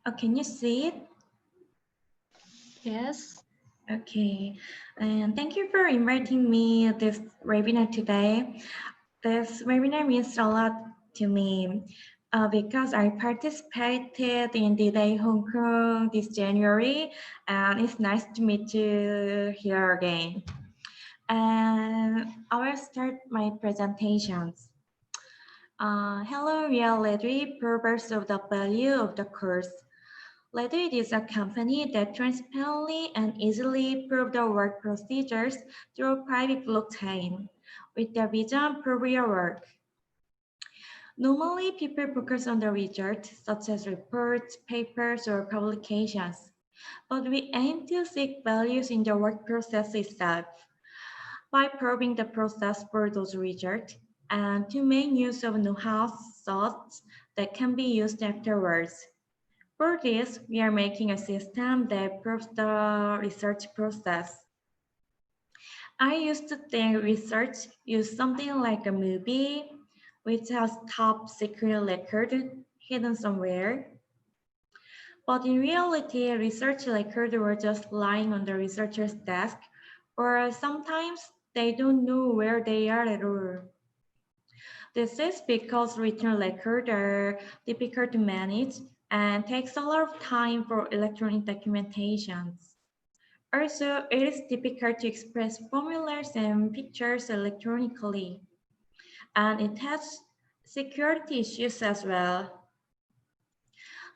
Oh, can you see it? Yes. Okay. And thank you for inviting me this webinar today. This webinar means a lot to me because I participated in D-Day Hong Kong this January, and it's nice to meet you here again. And I will start my presentations. Hello, we are Ledwit, purpose of the value of the course. Ledwit is a company that transparently and easily proves the work procedures through private blockchain with the vision prove your work. Normally, people focus on the results, such as reports, papers, or publications, but we aim to seek values in the work process itself by probing the process for those results and to make use of know-how thoughts that can be used afterwards. For this, we are making a system that proves the research process. I used to think research used something like a movie, which has top secret record hidden somewhere. But in reality, research records were just lying on the researcher's desk, or sometimes they don't know where they are at all. This is because written records are difficult to manage and takes a lot of time for electronic documentations. Also, it is difficult to express formulas and pictures electronically, and it has security issues as well.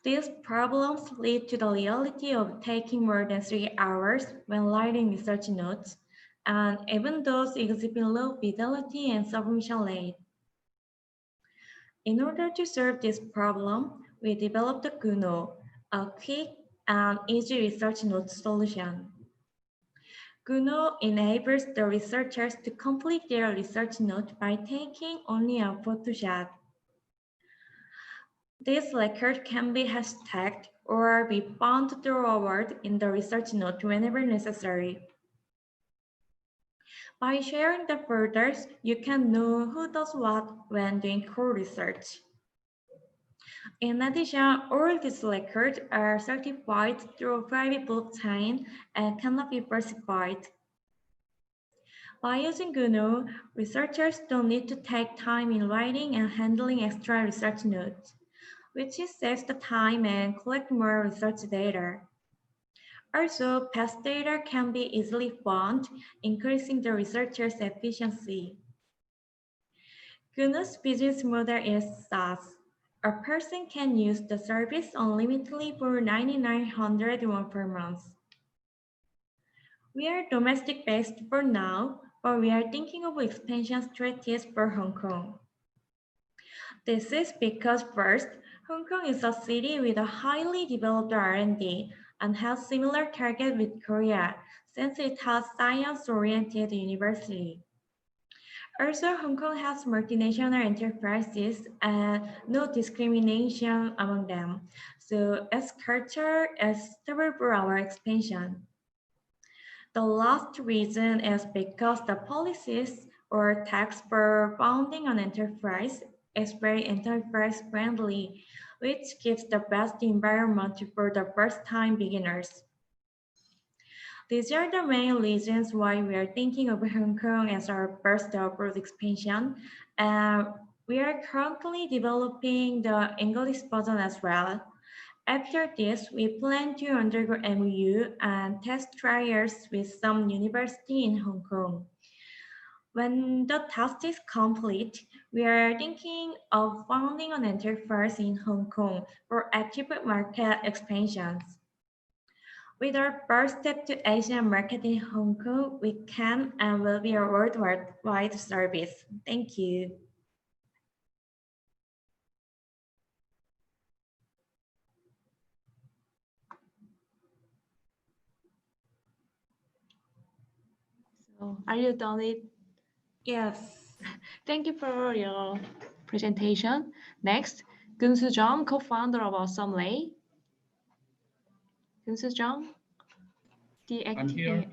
These problems lead to the reality of taking more than 3 hours when writing research notes, and even those exhibit low fidelity and submission rate. In order to solve this problem, we developed GUNO, a quick and easy research note solution. GUNO enables the researchers to complete their research note by taking only a photo shot. This record can be hashtagged or be found through a word in the research note whenever necessary. By sharing the folders, you can know who does what when doing core research. In addition, all these records are certified through a private blockchain and cannot be falsified. By using GUNO, researchers don't need to take time in writing and handling extra research notes, which saves the time and collect more research data. Also, past data can be easily found, increasing the researcher's efficiency. GUNO's business model is SaaS. A person can use the service unlimitedly for 9,900 won per month. We are domestic-based for now, but we are thinking of expansion strategies for Hong Kong. This is because first, Hong Kong is a city with a highly developed R&D and has similar target with Korea since it has science-oriented university. Also, Hong Kong has multinational enterprises and no discrimination among them. So its culture is stable for our expansion. The last reason is because the policies or tax for founding an enterprise is very enterprise friendly, which gives the best environment for the first-time beginners. These are the main reasons why we are thinking of Hong Kong as our first abroad expansion. We are currently developing the English version as well. After this, we plan to undergo MOU and test trials with some university in Hong Kong. When the test is complete, we are thinking of founding an enterprise in Hong Kong for active market expansions. With our first step to Asian market in Hong Kong, we can and will be a worldwide service. Thank you. So, are you done it? Yes. Thank you for your presentation. Next, Geun-Soo Jung, co-founder of AwesomeLay. Geun-Soo Jung, the I'm here.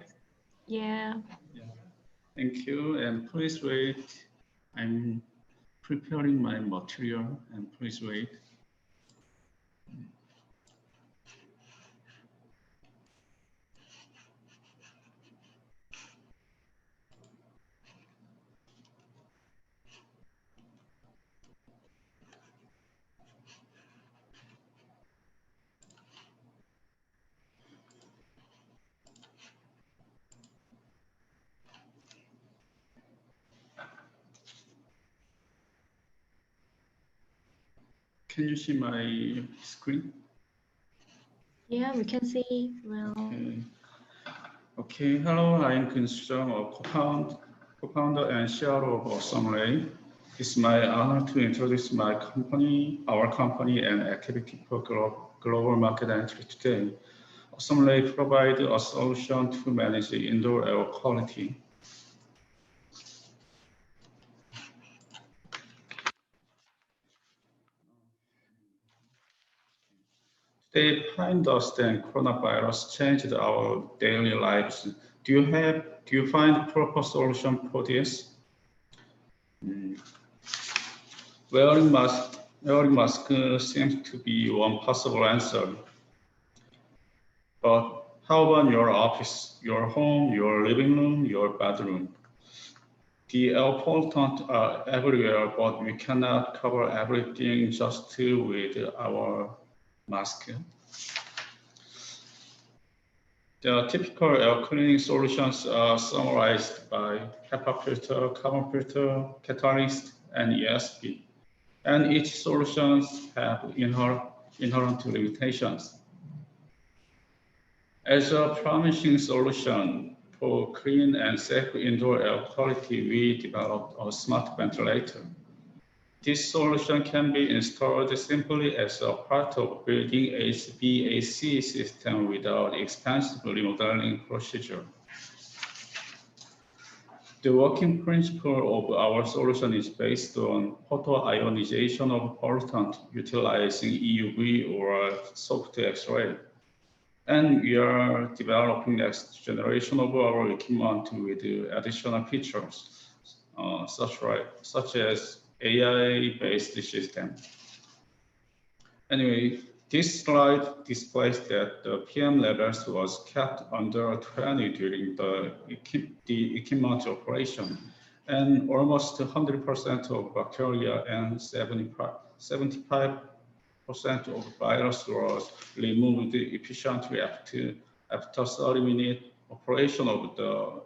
Yeah. Thank you, and please wait. I'm preparing my material, and please wait. Can you see my screen? Yeah, we can see. Well. Okay. Hello, I'm Geun-Soo Jung, a co-founder and CEO of AwesomeLay. It's my honor to introduce our company and activity for global market entry today. AwesomeLay provides a solution to manage the indoor air quality. Today, pine dust and coronavirus changed our daily lives. Do you find a proper solution for this? Wearing mask seems to be one possible answer. But how about your office, your home, your living room, your bedroom? The air pollutants are everywhere, but we cannot cover everything just with our mask. The typical air cleaning solutions are summarized by HEPA filter, carbon filter, catalyst, and ESP. And each solution has inherent limitations. As a promising solution for clean and safe indoor air quality, we developed a smart ventilator. This solution can be installed simply as a part of building HVAC system without expensive remodeling procedure. The working principle of our solution is based on photoionization of pollutant utilizing EUV or soft X-ray. And we are developing next generation of our equipment with additional features, such as AI-based system. Anyway, this slide displays that the PM levels was kept under 20 during the equipment operation, and almost 100% of bacteria and 75% of virus was removed efficiently after 30-minute operation of the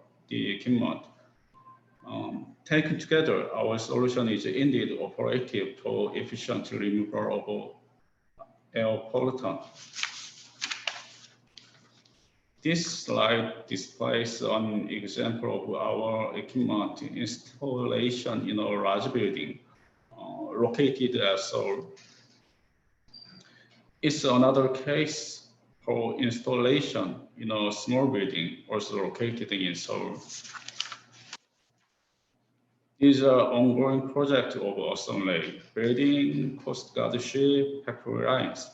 equipment. Taken together, our solution is indeed operative for efficient removal of air pollutant. This slide displays an example of our equipment installation in a large building located at Seoul. It's another case for installation in a small building also located in Seoul. These are ongoing projects of AwesomeLay, building, Coast Guard ship, factory lines.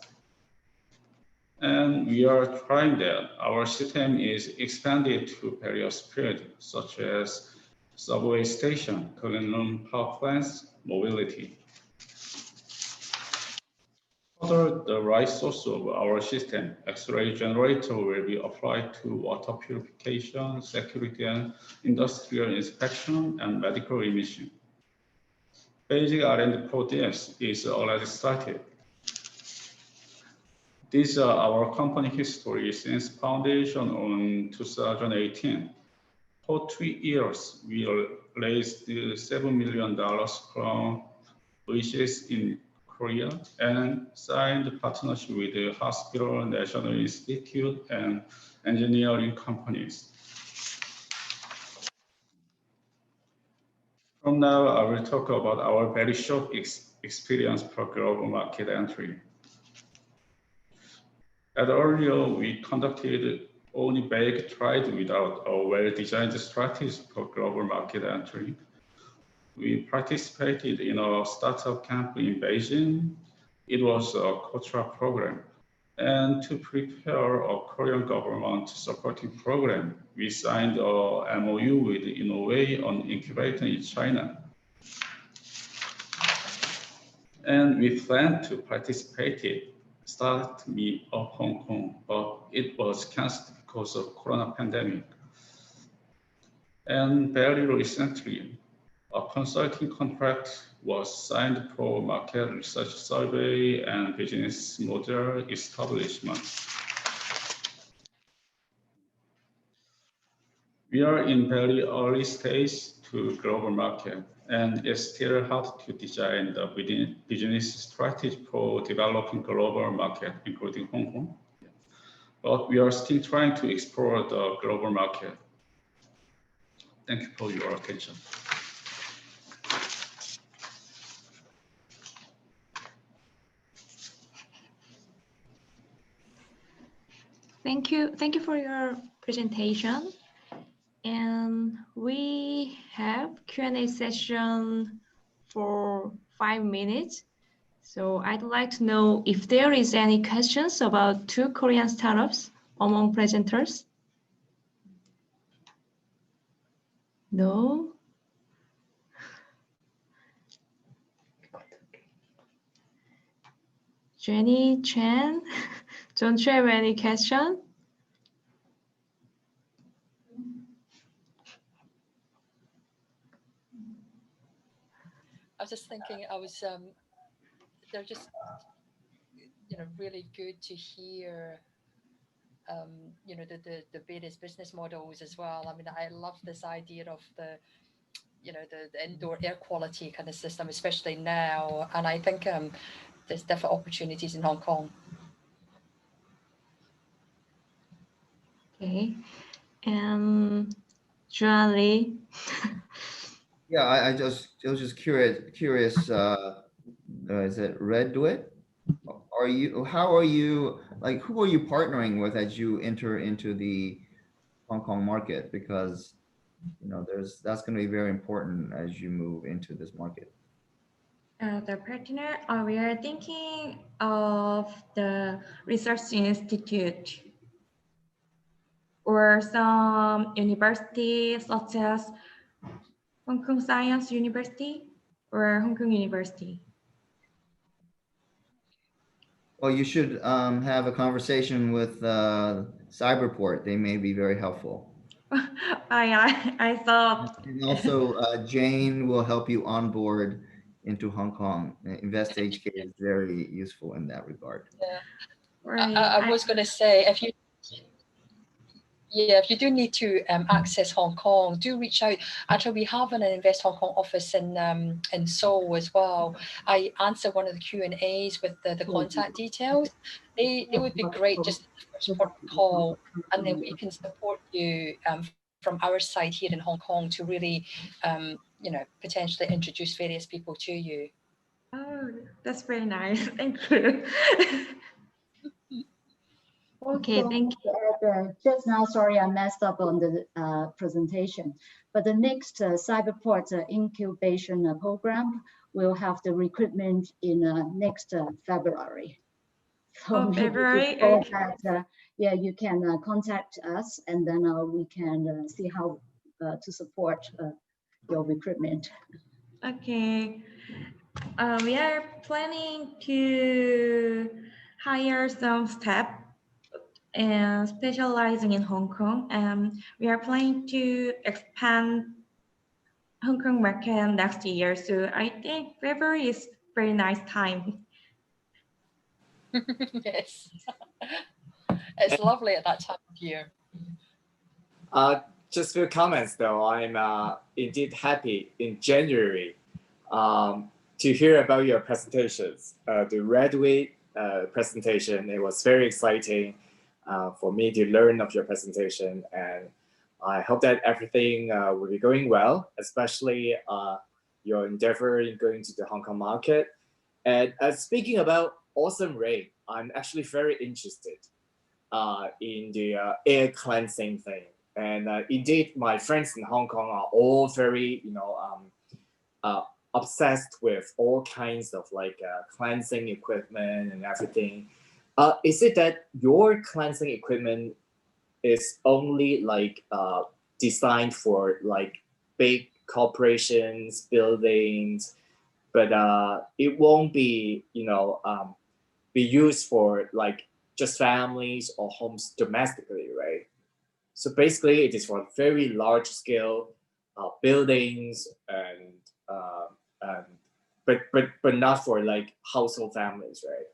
And we are trying that. Our system is expanded to various fields, such as subway station, clean room, power plants, mobility. Further, the right source of our system, X-ray generator, will be applied to water purification, security and industrial inspection, and medical imaging. Basic R&D for this is already started. These are our company history since foundation in 2018. For 2 years, we raised $7 million from VCs in Korea, and signed a partnership with the hospital, national institute, and engineering companies. From now, I will talk about our very short experience for global market entry. At earlier, we conducted only vague trials without a well-designed strategy for global market entry. We participated in a startup camp in Beijing. It was a cultural program. And to prepare a Korean government supporting program, we signed a MOU with Innovate on incubator in China. And we planned to participate Start Me Up Hong Kong, but it was cancelled because of Corona pandemic. And very recently, a consulting contract was signed for market research survey and business model establishment. We are in very early stage to global market, and it's still hard to design the business strategy for developing global market, including Hong Kong. But we are still trying to explore the global market. Thank you for your attention. Thank you for your presentation. And we have Q&A session for 5 minutes. So I'd like to know if there is any questions about 2 Korean startups among presenters. No? Jenny Chen, don't you have any question? I was just thinking, they're just, really good to hear, the various business models as well. I mean, I love this idea of the indoor air quality kind of system, especially now. And I think there's definitely opportunities in Hong Kong. Okay, Joan Lee. Yeah, I was just curious. Is it Redwit? How are you? Like, who are you partnering with as you enter into the Hong Kong market? Because that's going to be very important as you move into this market. The partner, we are thinking of the research institute or some universities such as Hong Kong Science University or Hong Kong University. Well, you should have a conversation with Cyberport. They may be very helpful. I thought. And also, Jane will help you onboard into Hong Kong. InvestHK is very useful in that regard. Yeah, right. I was going to say, if you do need to access Hong Kong, do reach out. Actually, we have an Invest Hong Kong office in Seoul as well. I answer one of the Q&As with the contact details. They would be great, just the first port of call, and then we can support you from our side here in Hong Kong to really, potentially introduce various people to you. Oh, that's very nice. Thank you. Okay, thank you. Just now, sorry, I messed up on the presentation. But the next Cyberport incubation program will have the recruitment in next February. So February? Yeah, you can contact us, and then we can see how to support your recruitment. Okay. We are planning to hire some staff and specializing in Hong Kong. We are planning to expand Hong Kong market next year. So I think February is very nice time. Yes, it's lovely at that time of year. Just a few comments though. I'm indeed happy in January. to hear about your presentations. The Redway presentation, it was very exciting for me to learn of your presentation, and I hope that everything will be going well, especially your endeavor in going to the Hong Kong market. And speaking about Awesome Ray, I'm actually very interested in the air cleansing thing. And indeed, my friends in Hong Kong are all very, obsessed with all kinds of like cleansing equipment and everything. Is it that your cleansing equipment is only like designed for like big corporations, buildings, but it won't be, be used for like just families or homes domestically, right? So basically, it is for very large scale buildings but not for like household families, right?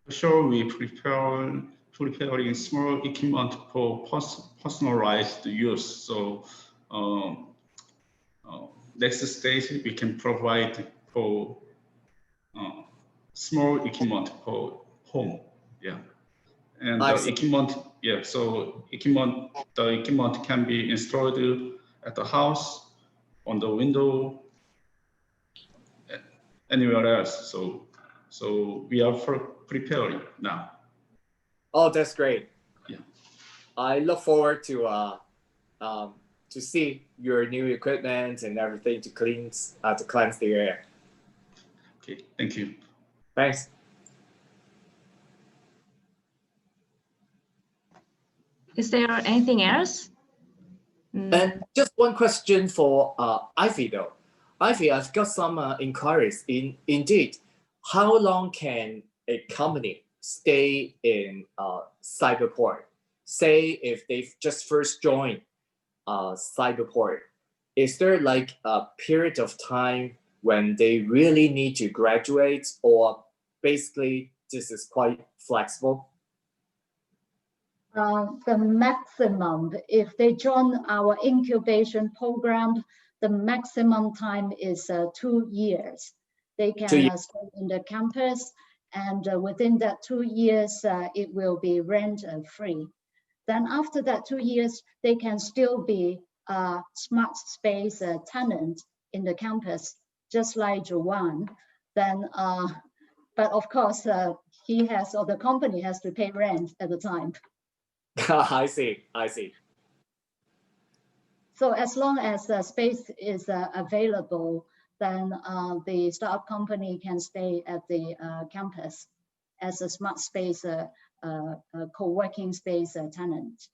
Sure, we preparing small equipment for personalized use. So next stage we can provide for small equipment for home. Yeah, and the equipment. Yeah, so the equipment can be installed at the house, on the window, anywhere else. So we are preparing now. Oh, that's great. Yeah. I look forward to see your new equipment and everything to cleanse the air. Okay, thank you. Thanks. Is there anything else? And just one question for Ivy though. Ivy, I've got some inquiries. Indeed, how long can a company stay in Cyberport? Say if they've just first joined Cyberport, is there like a period of time when they really need to graduate, or basically this is quite flexible? The maximum, if they join our incubation program, the maximum time is 2 years. They can stay in the campus, and within that 2 years, it will be rent free. Then after that 2 years, they can still be a smart space tenant in the campus, just like Joanne. Then, but of course, he has, or the company has to pay rent at the time. I see. So as long as the space is available, then the startup company can stay at the campus as a smart space co-working space tenant.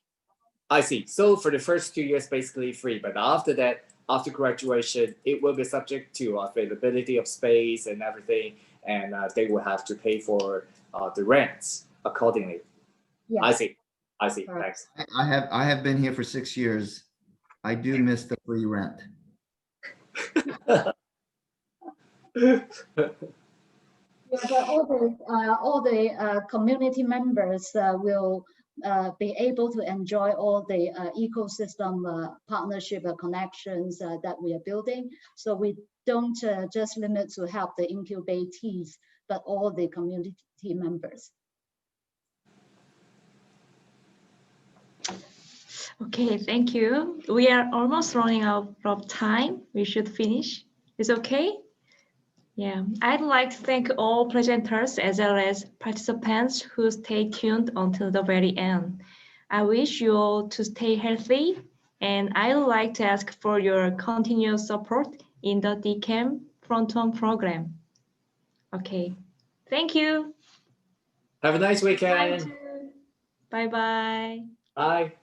I see. So for the first 2 years, basically free, but after that, after graduation, it will be subject to availability of space and everything, and they will have to pay for the rents accordingly. Yeah. I see. Thanks. I have been here for 6 years. I do miss the free rent. Yeah, but all the community members will be able to enjoy all the ecosystem partnership connections that we are building. So we don't just limit to help the incubatees, but all the community members. Okay, thank you. We are almost running out of time. We should finish. Is okay? Yeah, I'd like to thank all presenters as well as participants who stayed tuned until the very end. I wish you all to stay healthy, and I'd like to ask for your continuous support in the DCAM front-on program. Okay, thank you. Have a nice weekend. Bye-bye. Bye.